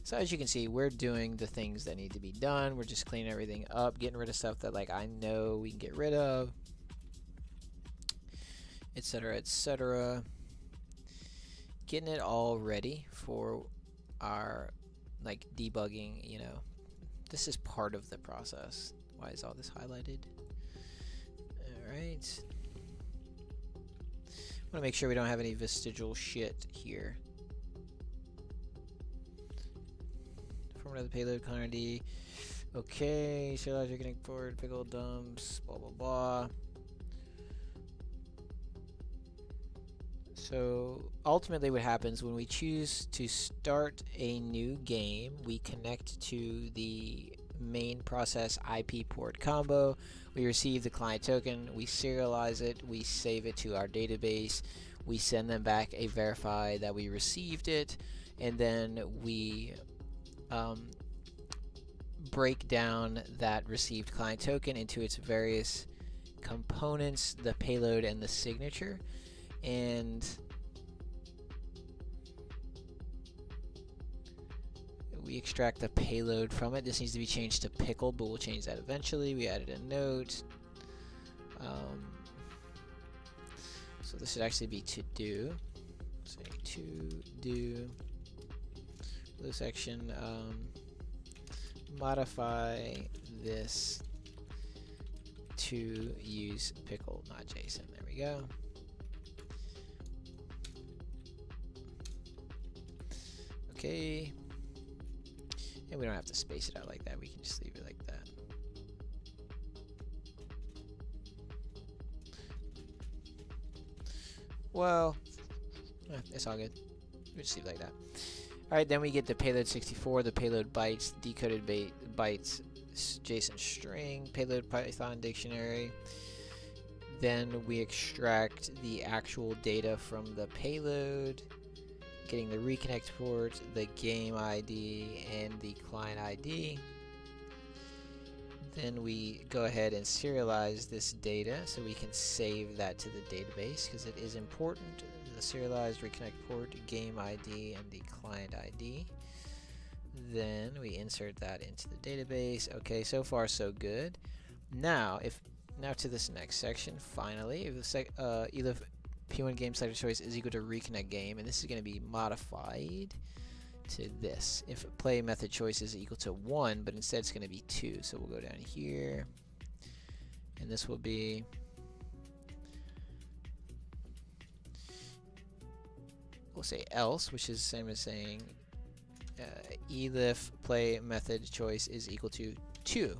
S1: So as you can see, we're doing the things that need to be done. We're just cleaning everything up, getting rid of stuff that like I know we can get rid of, etc., etc. Getting it all ready for our like debugging, you know. This is part of the process. Why is all this highlighted? Alright. I want to make sure we don't have any vestigial shit here. Format of the payload, client ID. Okay, serializer connect forward, pickle dumps, blah blah blah. So ultimately what happens when we choose to start a new game, we connect to the main process IP port combo. We receive the client token, we serialize it, we save it to our database, we send them back a verify that we received it, and then we break down that received client token into its various components, the payload and the signature, and we extract the payload from it. This needs to be changed to pickled, but we'll change that eventually. We added a note. So this should actually be to do. Say to do. Blue section. Modify this to use pickle, not JSON. There we go. Okay. And we don't have to space it out like that. We can just leave it like that. Well, it's all good. We just leave it like that. Alright, then we get the payload 64, the payload bytes, decoded bytes, JSON string, payload Python dictionary. Then we extract the actual data from the payload, getting the reconnect port, the game ID, and the client ID. Then we go ahead and serialize this data so we can save that to the database because it is important. The serialized reconnect port, game ID, and the client ID. Then we insert that into the database. Okay, so far so good. Now to this next section. Finally, if the either P1 game selector choice is equal to reconnect game, and this is going to be modified to this. If play method choice is equal to 1, but instead it's going to be 2. So we'll go down here, and this will be we'll say else, which is the same as saying elif play method choice is equal to 2.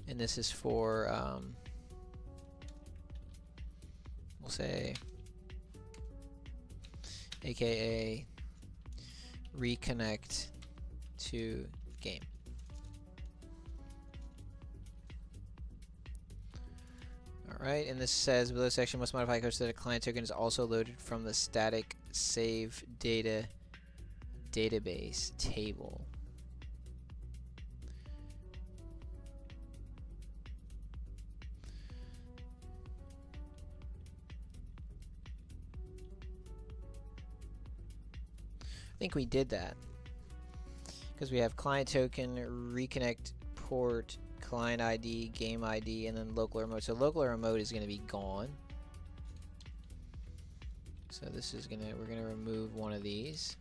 S1: And this is for we'll say aka reconnect to game. Alright, and this says below section must modify code so that a client token is also loaded from the static save data database table. think we did that because we have client token, reconnect port, client ID, game ID, and then local remote. So local remote is going to be gone. So this is we're gonna remove one of these.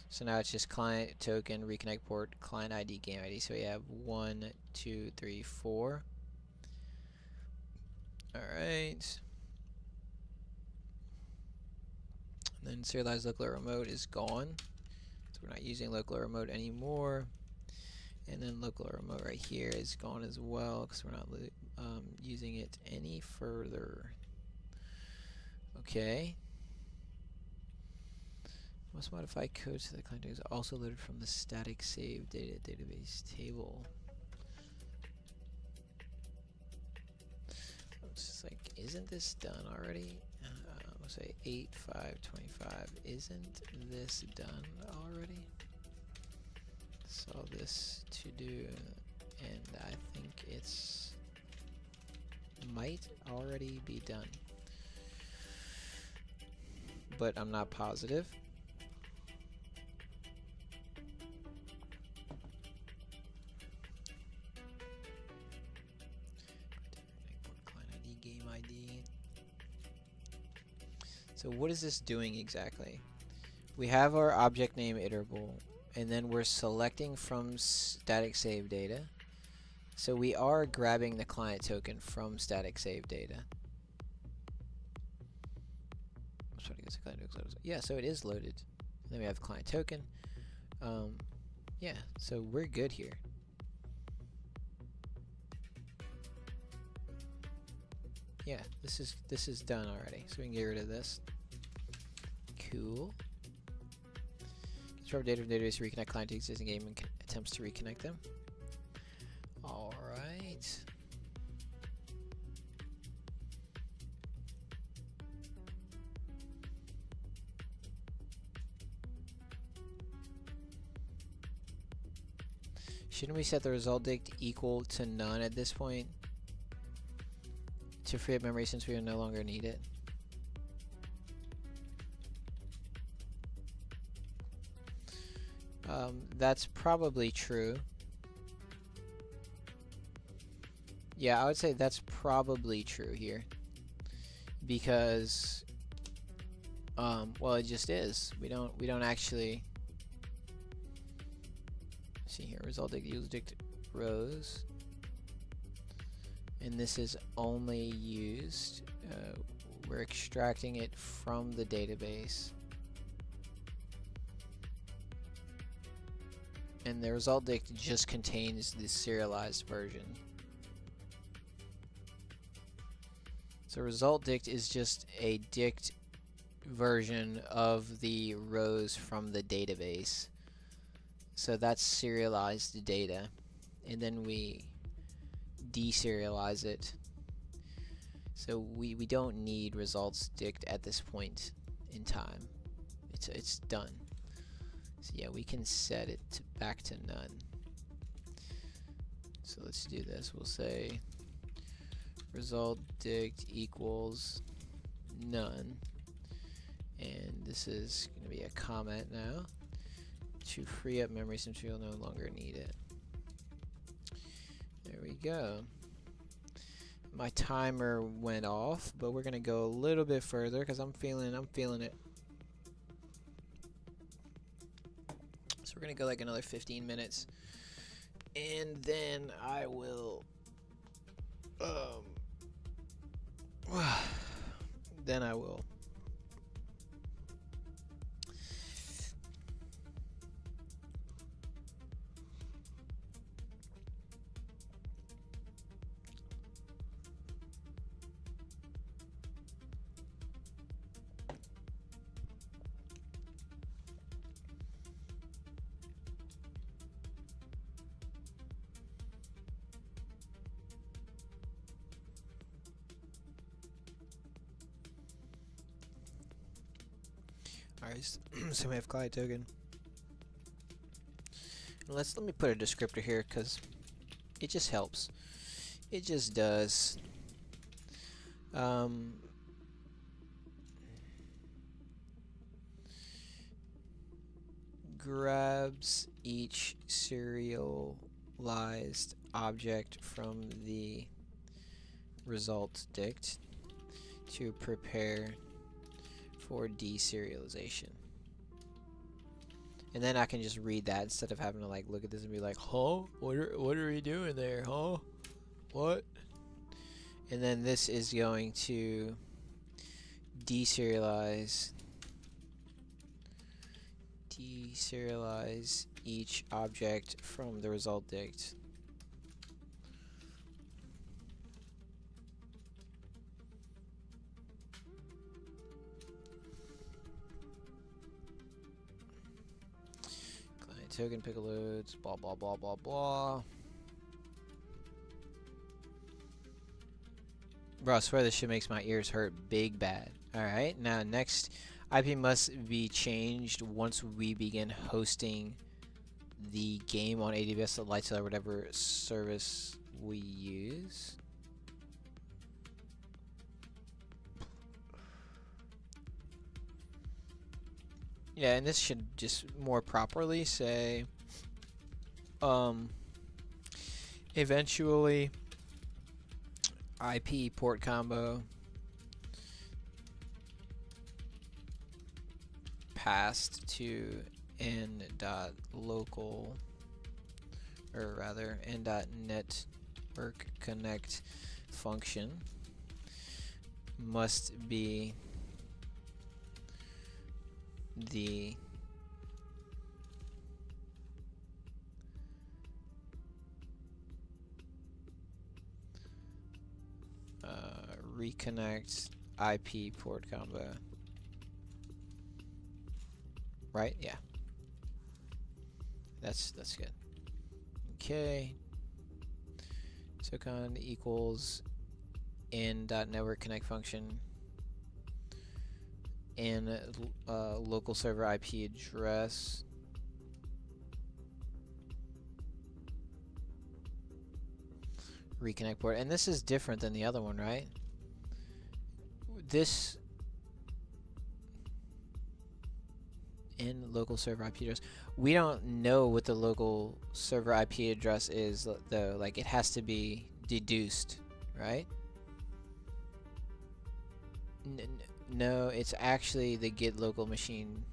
S1: So now it's just client token, reconnect port, client ID, game ID. So we have 1, 2, 3, 4. All right. And then serialized local remote is gone. So we're not using local remote anymore. And then local remote right here is gone as well because we're not using it any further. Okay. Must modify code so the client is also loaded from the static save data database table. It's just like, isn't this done already? We'll say 8.5.25. Isn't this done already? Saw this to do, and I think it's might already be done, but I'm not positive. Client ID, game ID. So what is this doing exactly? We have our object name iterable, and then we're selecting from static save data. So we are grabbing the client token from static save data. Yeah, so it is loaded. And then we have client token. Yeah, so we're good here. Yeah, this is done already. So we can get rid of this. Cool. Disrupt data from database to reconnect client to existing game and attempts to reconnect them. All right. Shouldn't we set the result dict equal to none at this point to free up memory since we will no longer need it? That's probably true. Yeah, I would say that's probably true here because well, it just is. We don't actually see here. Result dict use dict rows, and this is only used. We're extracting it from the database. And the result dict just contains the serialized version. So result dict is just a dict version of the rows from the database. So that's serialized data. And then we deserialize it. So we don't need results dict at this point in time. It's done. So yeah, we can set it back to none. So let's do this. We'll say result dict equals none, and this is going to be a comment now to free up memory since we'll no longer need it. There we go. My timer went off, but we're going to go a little bit further because I'm feeling it. We're gonna go like another 15 minutes, and then I will Alright, so we have client token. Let me put a descriptor here because it just helps. It just does. grabs each serialized object from the result dict to prepare for deserialization. And then I can just read that instead of having to like look at this and be like, huh? What are we doing there, huh? What? And then this is going to deserialize each object from the result dict. Client token pick loads, blah blah blah blah blah. Bro, I swear this shit makes my ears hurt big bad. Alright, now next, IP must be changed once we begin hosting the game on AWS, Lightsail, or whatever service we use. Yeah, and this should just more properly say, eventually IP port combo passed to n.local, or rather n.network connect function must be the reconnect IP port combo. Right? Yeah. That's good. Okay. SOCON equals n.network connect function and local server IP address. Reconnect port. And this is different than the other one, right? This in local server IP address. We don't know what the local server IP address is though. Like, it has to be deduced, right? No, it's actually the get local machine.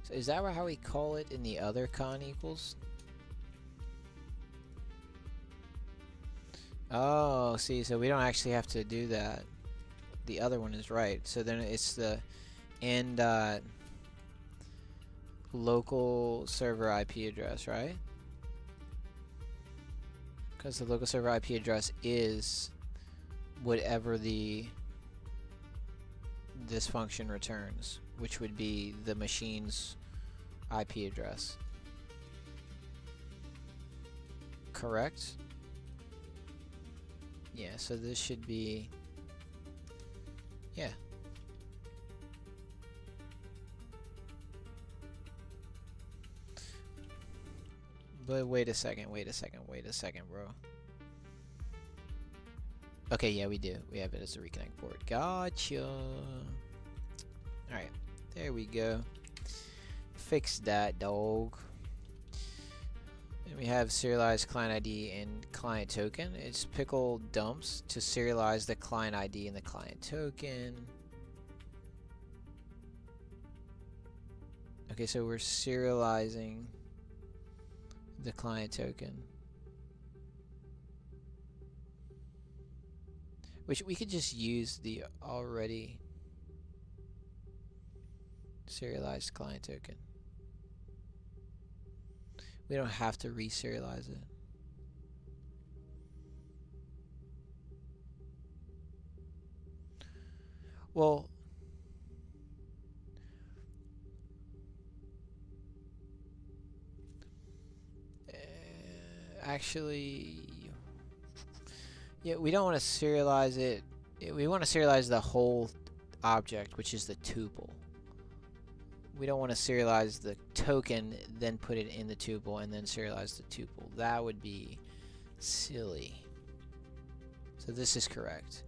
S1: So is that how we call it in the other con equals? Oh, see, so we don't actually have to do that. The other one is right. So then it's the n dot local server IP address, right? Because the local server IP address is whatever this function returns, which would be the machine's IP address. Correct? Yeah, so this should be, yeah. But wait a second, bro. Okay, yeah, we do. We have it as a reconnect port. Gotcha. Alright, there we go. Fix that, dog. And we have serialized client ID and client token. It's pickle dumps to serialize the client ID and the client token. Okay, so we're serializing the client token, which we could just use the already serialized client token. We don't have to reserialize it. Well, actually, yeah, we don't want to serialize it. We want to serialize the whole object, which is the tuple. We don't want to serialize the token, then put it in the tuple, and then serialize the tuple. That would be silly. So this is correct.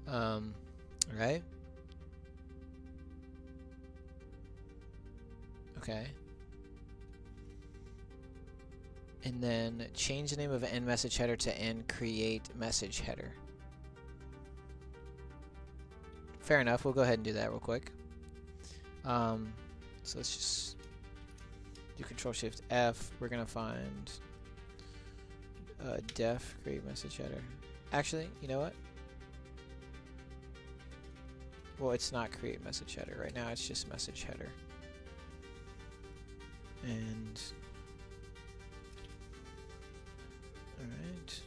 S1: Right? Okay. And then change the name of end message header to end create message header. Fair enough. We'll go ahead and do that real quick. So let's just do Control-Shift-F. We're gonna find def create message header. Actually, you know what? Well, it's not create message header right now. It's just message header. And alright.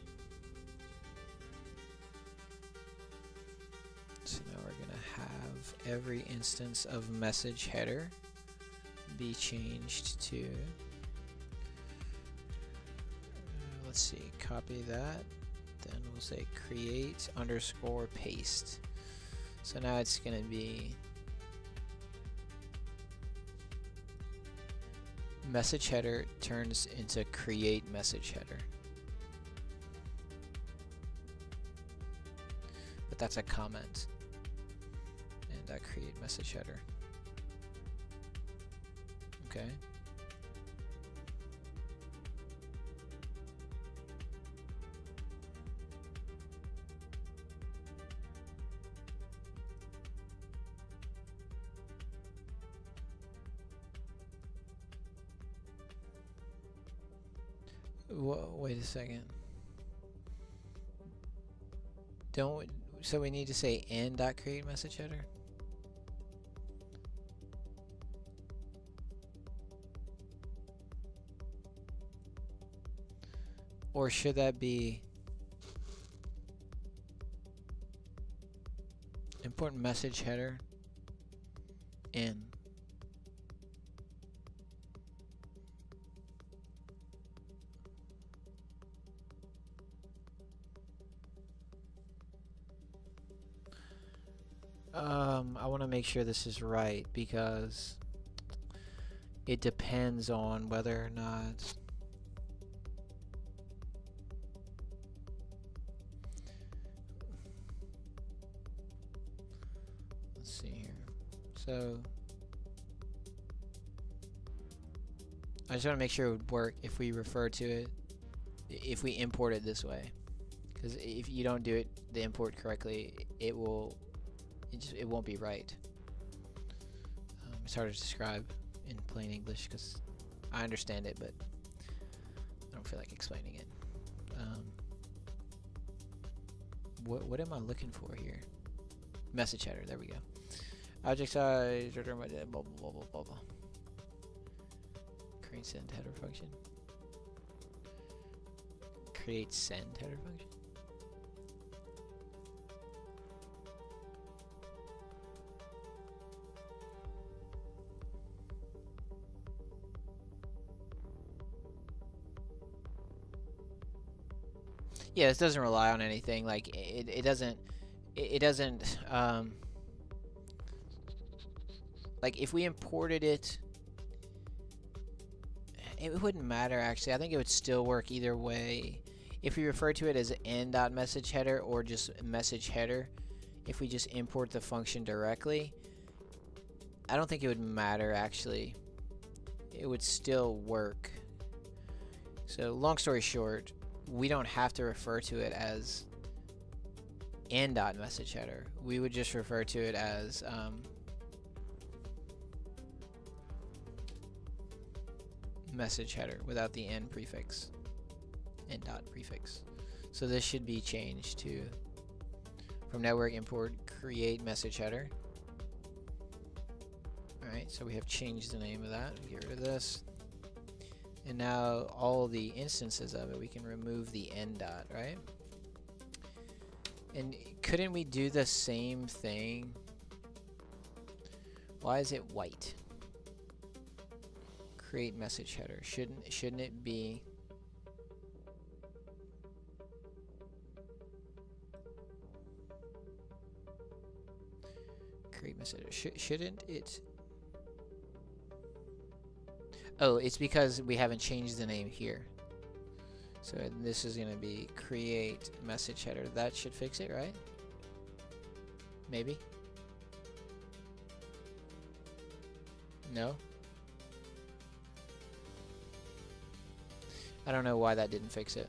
S1: So now we're gonna have every instance of message header be changed to let's see, copy that, then we'll say create underscore paste. So now it's gonna be message header turns into create message header. But that's a comment. And create message header. Okay. Wait a second. So we need to say end.create message header? Or should that be important message header in? I want to make sure this is right because it depends on whether or not let's see here. So I just want to make sure it would work if we refer to it, if we import it this way, because if you don't do it the import correctly, it won't be right. It's hard to describe in plain English because I understand it, but I don't feel like explaining it. What am I looking for here? Message header. There we go. Object size. Blah blah blah blah blah blah. Create send header function. Create send header function. Yeah, this doesn't rely on anything. Like it doesn't like if we imported it, it wouldn't matter actually. I think it would still work either way. If we refer to it as end.message header or just message header, if we just import the function directly, I don't think it would matter actually. It would still work. So long story short, we don't have to refer to it as end.message header. We would just refer to it as message header without the end prefix, end dot prefix. So this should be changed to from network import create message header. Alright, so we have changed the name of that. Get rid of this. And now all the instances of it, we can remove the end dot, right? And couldn't we do the same thing? Why is it white? Create message header. Shouldn't it be create message header? Shouldn't it? Oh, it's because we haven't changed the name here. So this is gonna be create message header. That should fix it, right? Maybe? No? I don't know why that didn't fix it.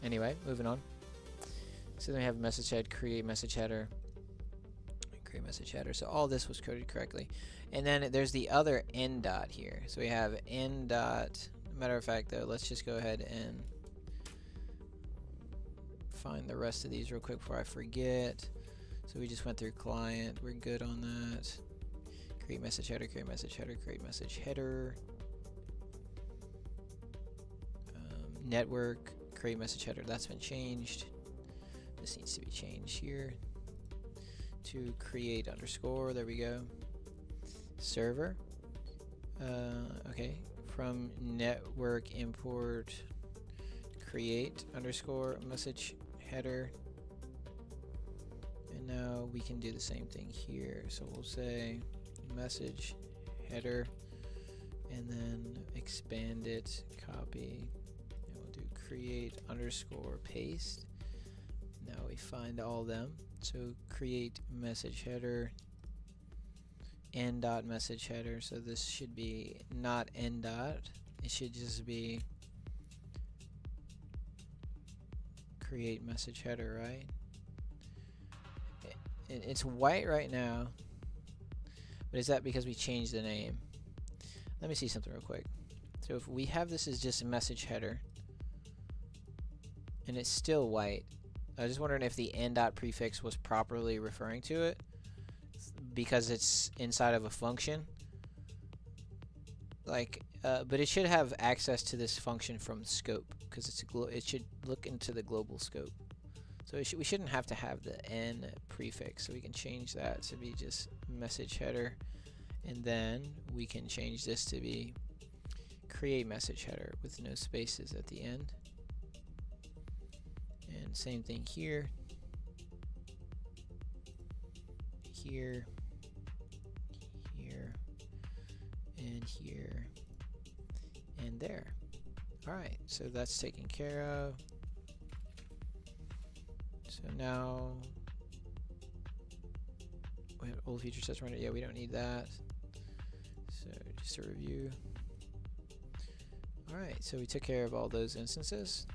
S1: Anyway, moving on. So then we have message head, create message header, create message header. So all this was coded correctly. And then there's the other end dot here. So we have end dot. Matter of fact, though, let's just go ahead and find the rest of these real quick before I forget. So we just went through client. We're good on that. Create message header, create message header, create message header. Network, create message header. That's been changed. This needs to be changed here to create underscore. There we go. Server. Okay. From network import create underscore message header. And now we can do the same thing here. So we'll say message header and then expand it, copy, and we'll do create underscore paste. Now we find all of them. So create message header, end dot message header. So this should be not end dot. It should just be create message header, right? It's white right now, but is that because we changed the name? Let me see something real quick. So if we have this as just a message header and it's still white, I was just wondering if the end dot prefix was properly referring to it because it's inside of a function. Like, but it should have access to this function from scope because it should look into the global scope. So we shouldn't have to have the n prefix. So we can change that to be just message header, and then we can change this to be create message header with no spaces at the end. And same thing here, here, here, and here, and there. Alright, so that's taken care of. So now we have old feature sets runner. Yeah, we don't need that. So just a review. Alright, so we took care of all those instances.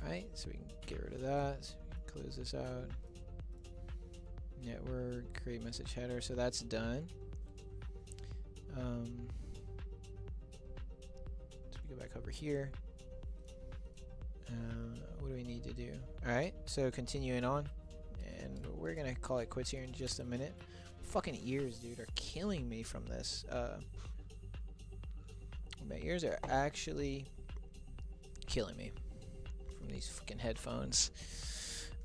S1: Alright, so we can get rid of that. So we can close this out. Network, create message header. So that's done. So we go back over here. What do we need to do? Alright, so continuing on. And we're going to call it quits here in just a minute. Fucking ears, dude, are killing me from this. My ears are actually killing me from these fucking headphones.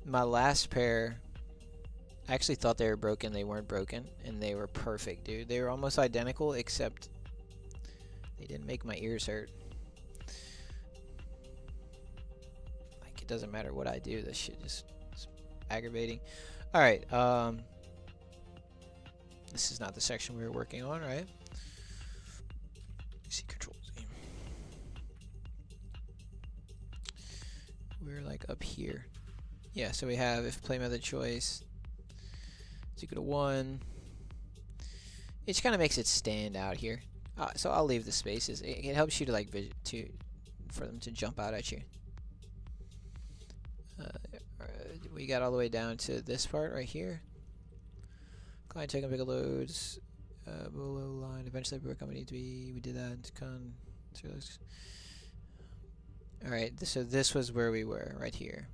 S1: My last pair, I actually thought they were broken. They weren't broken, and they were perfect, dude. They were almost identical, except they didn't make my ears hurt. Like, it doesn't matter what I do. This shit just is aggravating. Alright, this is not the section we were working on, right? See, Control Z. We're like up here. Yeah, so we have if play method choice is equal to 1. It just kind of makes it stand out here. So I'll leave the spaces. It helps you to like for them to jump out at you. We got all the way down to this part right here. Client token pick loads. Below line. Eventually, we're coming to be. We did that. Alright, so this was where we were, right here.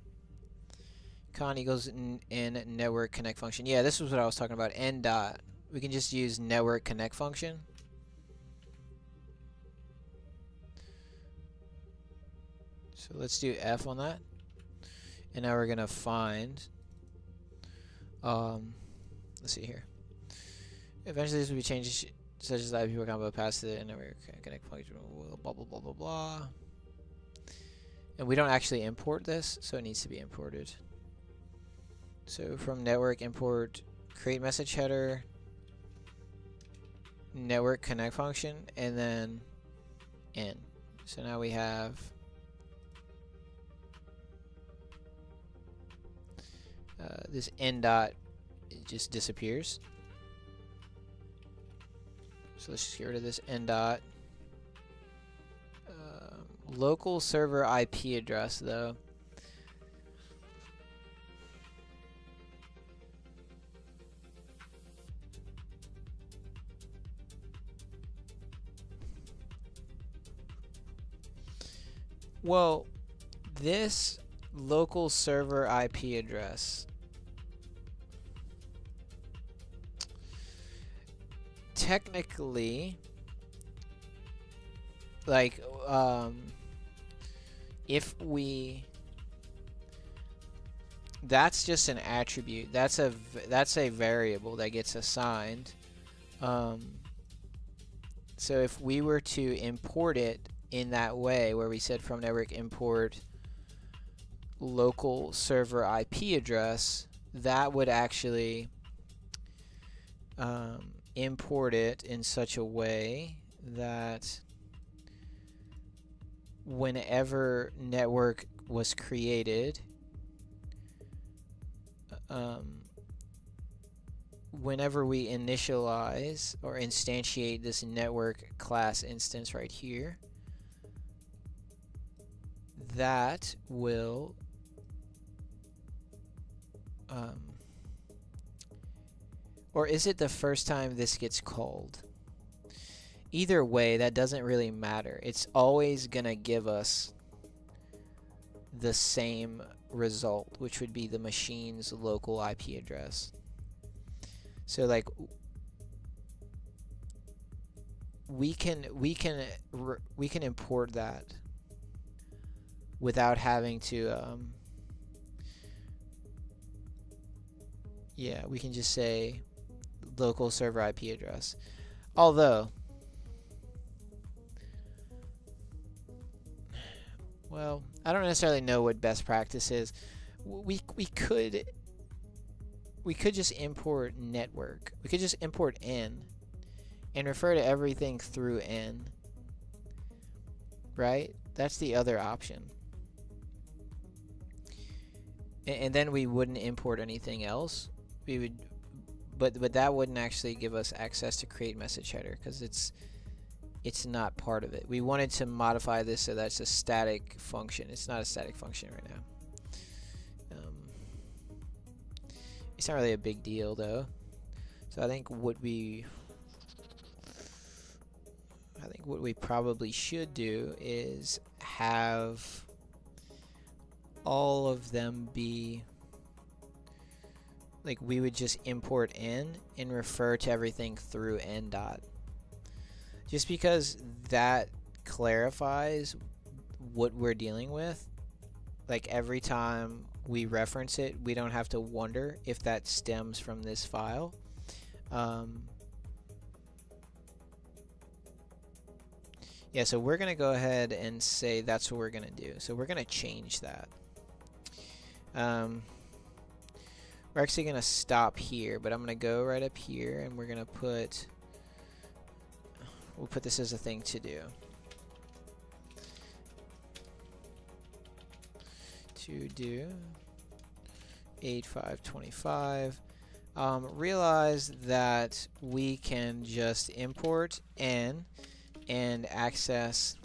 S1: Con equals in network connect function. Yeah, this was what I was talking about. N dot. We can just use network connect function. So let's do F on that. And now we're gonna find. Let's see here. Eventually, this will be changed such as that people combo past it, and then we're connect function. Blah blah blah blah blah. And we don't actually import this, so it needs to be imported. So from network import create message header, network connect function, and then N. So now we have this n dot, it just disappears. So let's just get rid of this n dot. Local server IP address though. Well, this local server IP address technically, like, if we, that's just an attribute. That's a variable that gets assigned. So if we were to import it in that way, where we said from network import local server IP address, that would actually import it in such a way that whenever network was created, whenever we initialize or instantiate this network class instance right here, that will or is it the first time this gets called? Either way, that doesn't really matter. It's always gonna give us the same result, which would be the machine's local IP address. So like we can import that without having to yeah, we can just say local server IP address. Although, well, I don't necessarily know what best practice is. We could just import network. We could just import n and refer to everything through n. Right? That's the other option. And then we wouldn't import anything else. We would, but that wouldn't actually give us access to create message header because it's not part of it. We wanted to modify this so that's a static function. It's not a static function right now. It's not really a big deal though. So I think what we probably should do is have all of them be like, we would just import n and refer to everything through n dot. Just because that clarifies what we're dealing with. Like every time we reference it, we don't have to wonder if that stems from this file. Yeah, so we're gonna go ahead and say that's what we're gonna do. So we're gonna change that. We're actually gonna stop here, but I'm gonna go right up here and we're gonna put, we'll put this as a thing to do. To do 8525. Realize that we can just import n and access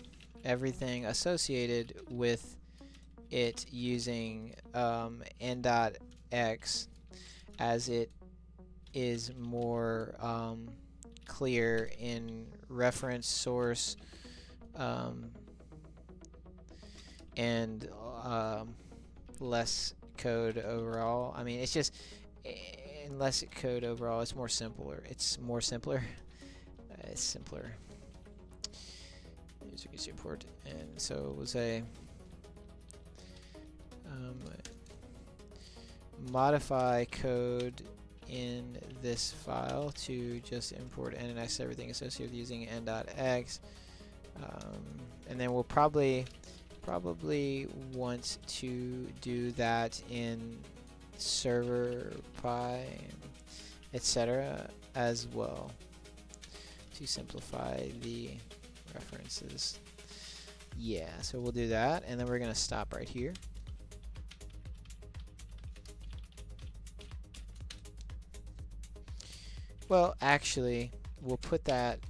S1: everything associated with it using n.x, as it is more clear in reference source and less code overall. I mean, it's just in less code overall. It's more simpler. It's more simpler. It's simpler. User gets import, and so we'll say modify code in this file to just import n and x everything associated with using n.x, and then we'll probably want to do that in server pi, etc. as well to simplify the references. Yeah, so we'll do that, and then we're gonna stop right here. Well, actually, we'll put that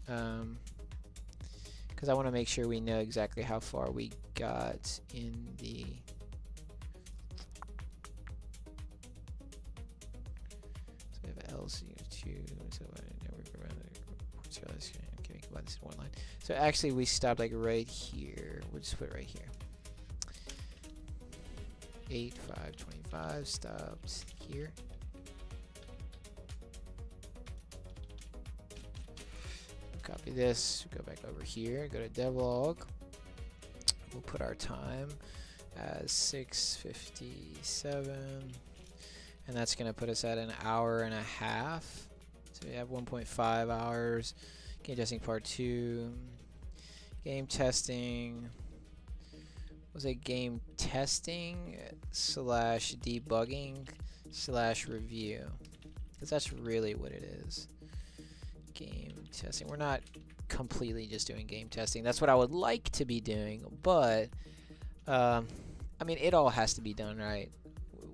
S1: because I want to make sure we know exactly how far we got in the. So we have LCU2. So can we combine this in one line? So actually, we stopped like right here. We'll just put it right here. 8.5.25 stopped here. Copy this, go back over here, go to devlog. We'll put our time as 6:57, and that's going to put us at an hour and a half. So we have 1.5 hours. Game testing part 2. Game testing. Was it game testing / debugging / review? Because that's really what it is. Game testing. We're not completely just doing game testing. That's what I would like to be doing, but I mean, it all has to be done right.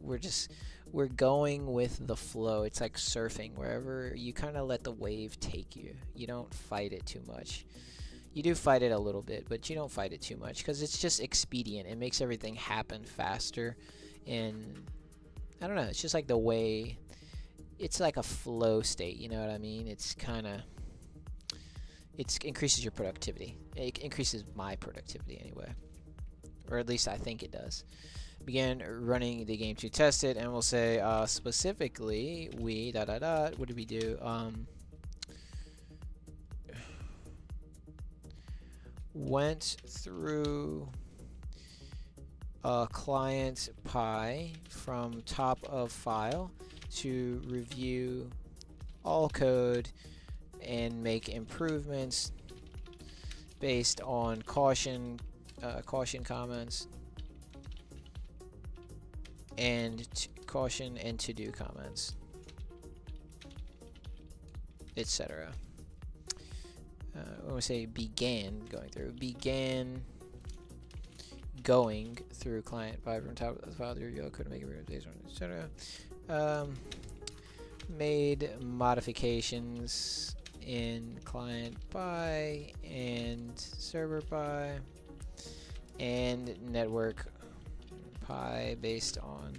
S1: We're going with the flow. It's like surfing. Wherever you kind of let the wave take you. You don't fight it too much. You do fight it a little bit, but you don't fight it too much because it's just expedient. It makes everything happen faster, and I don't know. It's just like the way. It's like a flow state, you know what I mean? It's kind of, it increases your productivity. It increases my productivity anyway, or at least I think it does. Begin running the game to test it, and we'll say specifically we what did we do? Went through client pi from top of file to review all code and make improvements based on caution comments and caution and to-do comments, etc. When we say began going through client pi from top of the file to review all code and make improvements based on, etc. Made modifications in client pi and server pi and network pi based on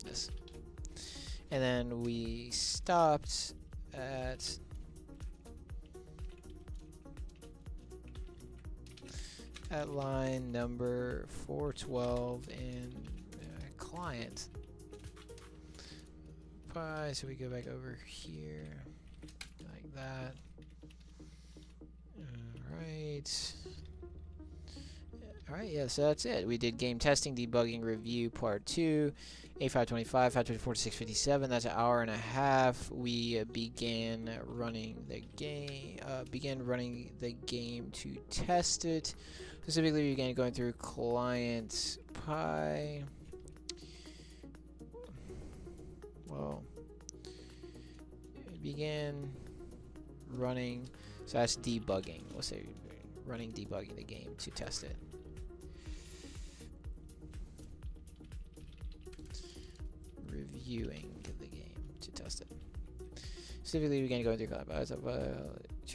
S1: this, and then we stopped at line number 412 in client pi. So we go back over here like that. Alright, yeah, so that's it. We did game testing, debugging, review, part 2, 8.5.25, 5.24 to 6:57. That's an hour and a half. We began running the game to test it. Specifically, we began going through client pi. Well, it began running, so that's debugging. We'll say debugging the game to test it. Reviewing the game to test it. Specifically, we began going through to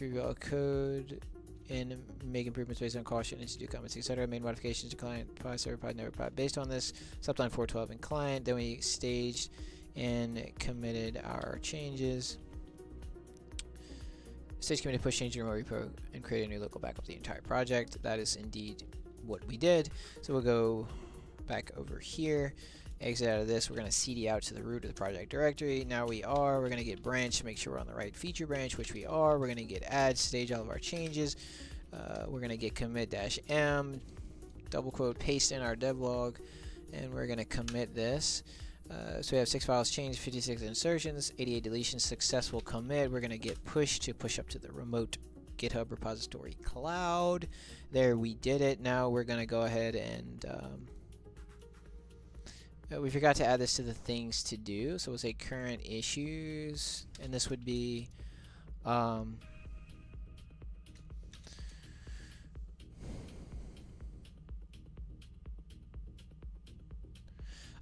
S1: review all code and make improvements based on caution and to do comments, etc. Made modifications to client pi, server pi, network pi based on this. Subline 412 in client. Then we staged and committed our changes. Stage committed, push change in remote repo, and create a new local backup of the entire project. That is indeed what we did. So we'll go back over here, exit out of this. We're going to cd out to the root of the project directory. Now we're going to get branch to make sure we're on the right feature branch, which we are. We're going to get add, stage all of our changes. We're going to get commit-m, double quote, paste in our devlog, and we're going to commit this. So we have 6 files changed, 56 insertions, 88 deletions, successful commit. We're going to get push up to the remote GitHub repository cloud. There, we did it. Now we're going to go ahead and we forgot to add this to the things to do. So we'll say current issues, and this would be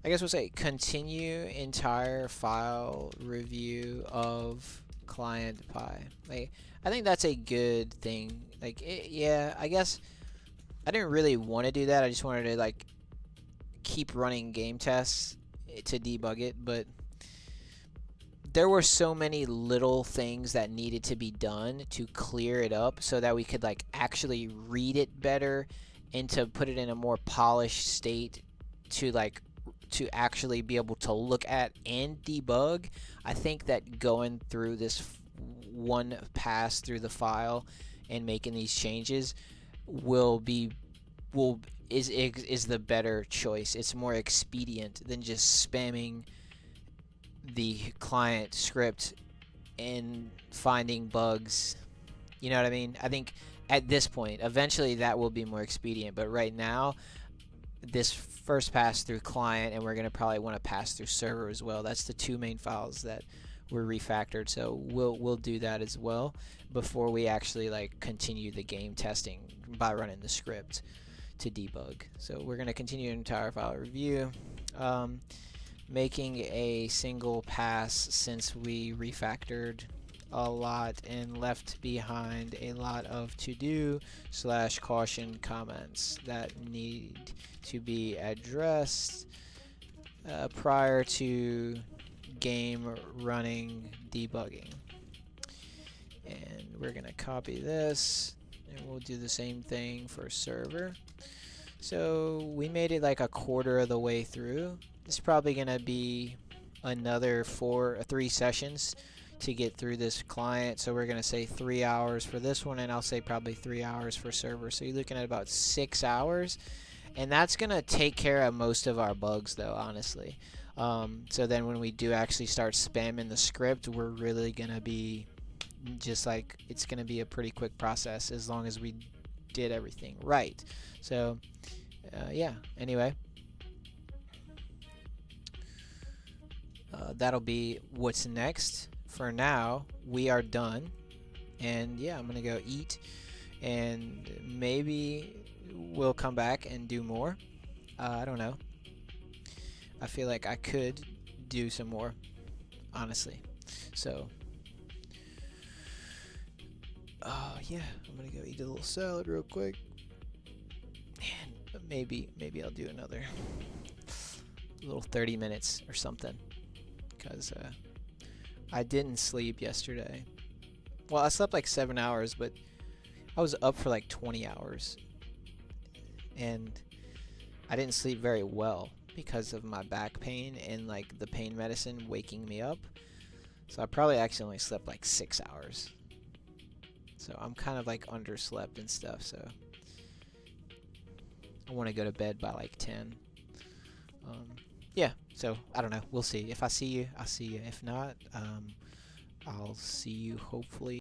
S1: I I guess we'll say continue entire file review of client pi. Like, I think that's a good thing. Like, yeah, I guess I didn't really want to do that. I just wanted to like keep running game tests to debug it, but there were so many little things that needed to be done to clear it up so that we could like actually read it better and to put it in a more polished state to like to actually be able to look at and debug. I think that going through this one pass through the file and making these changes is the better choice. It's more expedient than just spamming the client script and finding bugs. You know what I mean? I think at this point, eventually that will be more expedient, but right now, this first pass through client, and we're going to probably want to pass through server as well. That's the two main files that were refactored, so we'll do that as well before we actually like continue the game testing by running the script to debug. So we're going to continue entire file review, making a single pass since we refactored a lot and left behind a lot of to-do / caution comments that need to be addressed prior to game running debugging. And we're gonna copy this and we'll do the same thing for server. So we made it like a quarter of the way through. This is probably gonna be another 3 sessions to get through this client. So we're gonna say 3 hours for this one, and I'll say probably 3 hours for server. So you're looking at about 6 hours, and that's gonna take care of most of our bugs though, honestly. So then when we do actually start spamming the script, we're really gonna be just like, it's gonna be a pretty quick process as long as we did everything right. So yeah, anyway, that'll be what's next. For now, we are done, and yeah, I'm gonna go eat, and maybe we'll come back and do more. I don't know. I feel like I could do some more, honestly. So yeah, I'm gonna go eat a little salad real quick, and maybe I'll do another little 30 minutes or something, because I didn't sleep yesterday. Well, I slept like 7 hours, but I was up for like 20 hours, and I didn't sleep very well because of my back pain and like the pain medicine waking me up. So I probably actually only slept like 6 hours. So I'm kind of like underslept and stuff, so I want to go to bed by like 10. Yeah, so I don't know. We'll see. If I see you, I'll see you. If not, I'll see you hopefully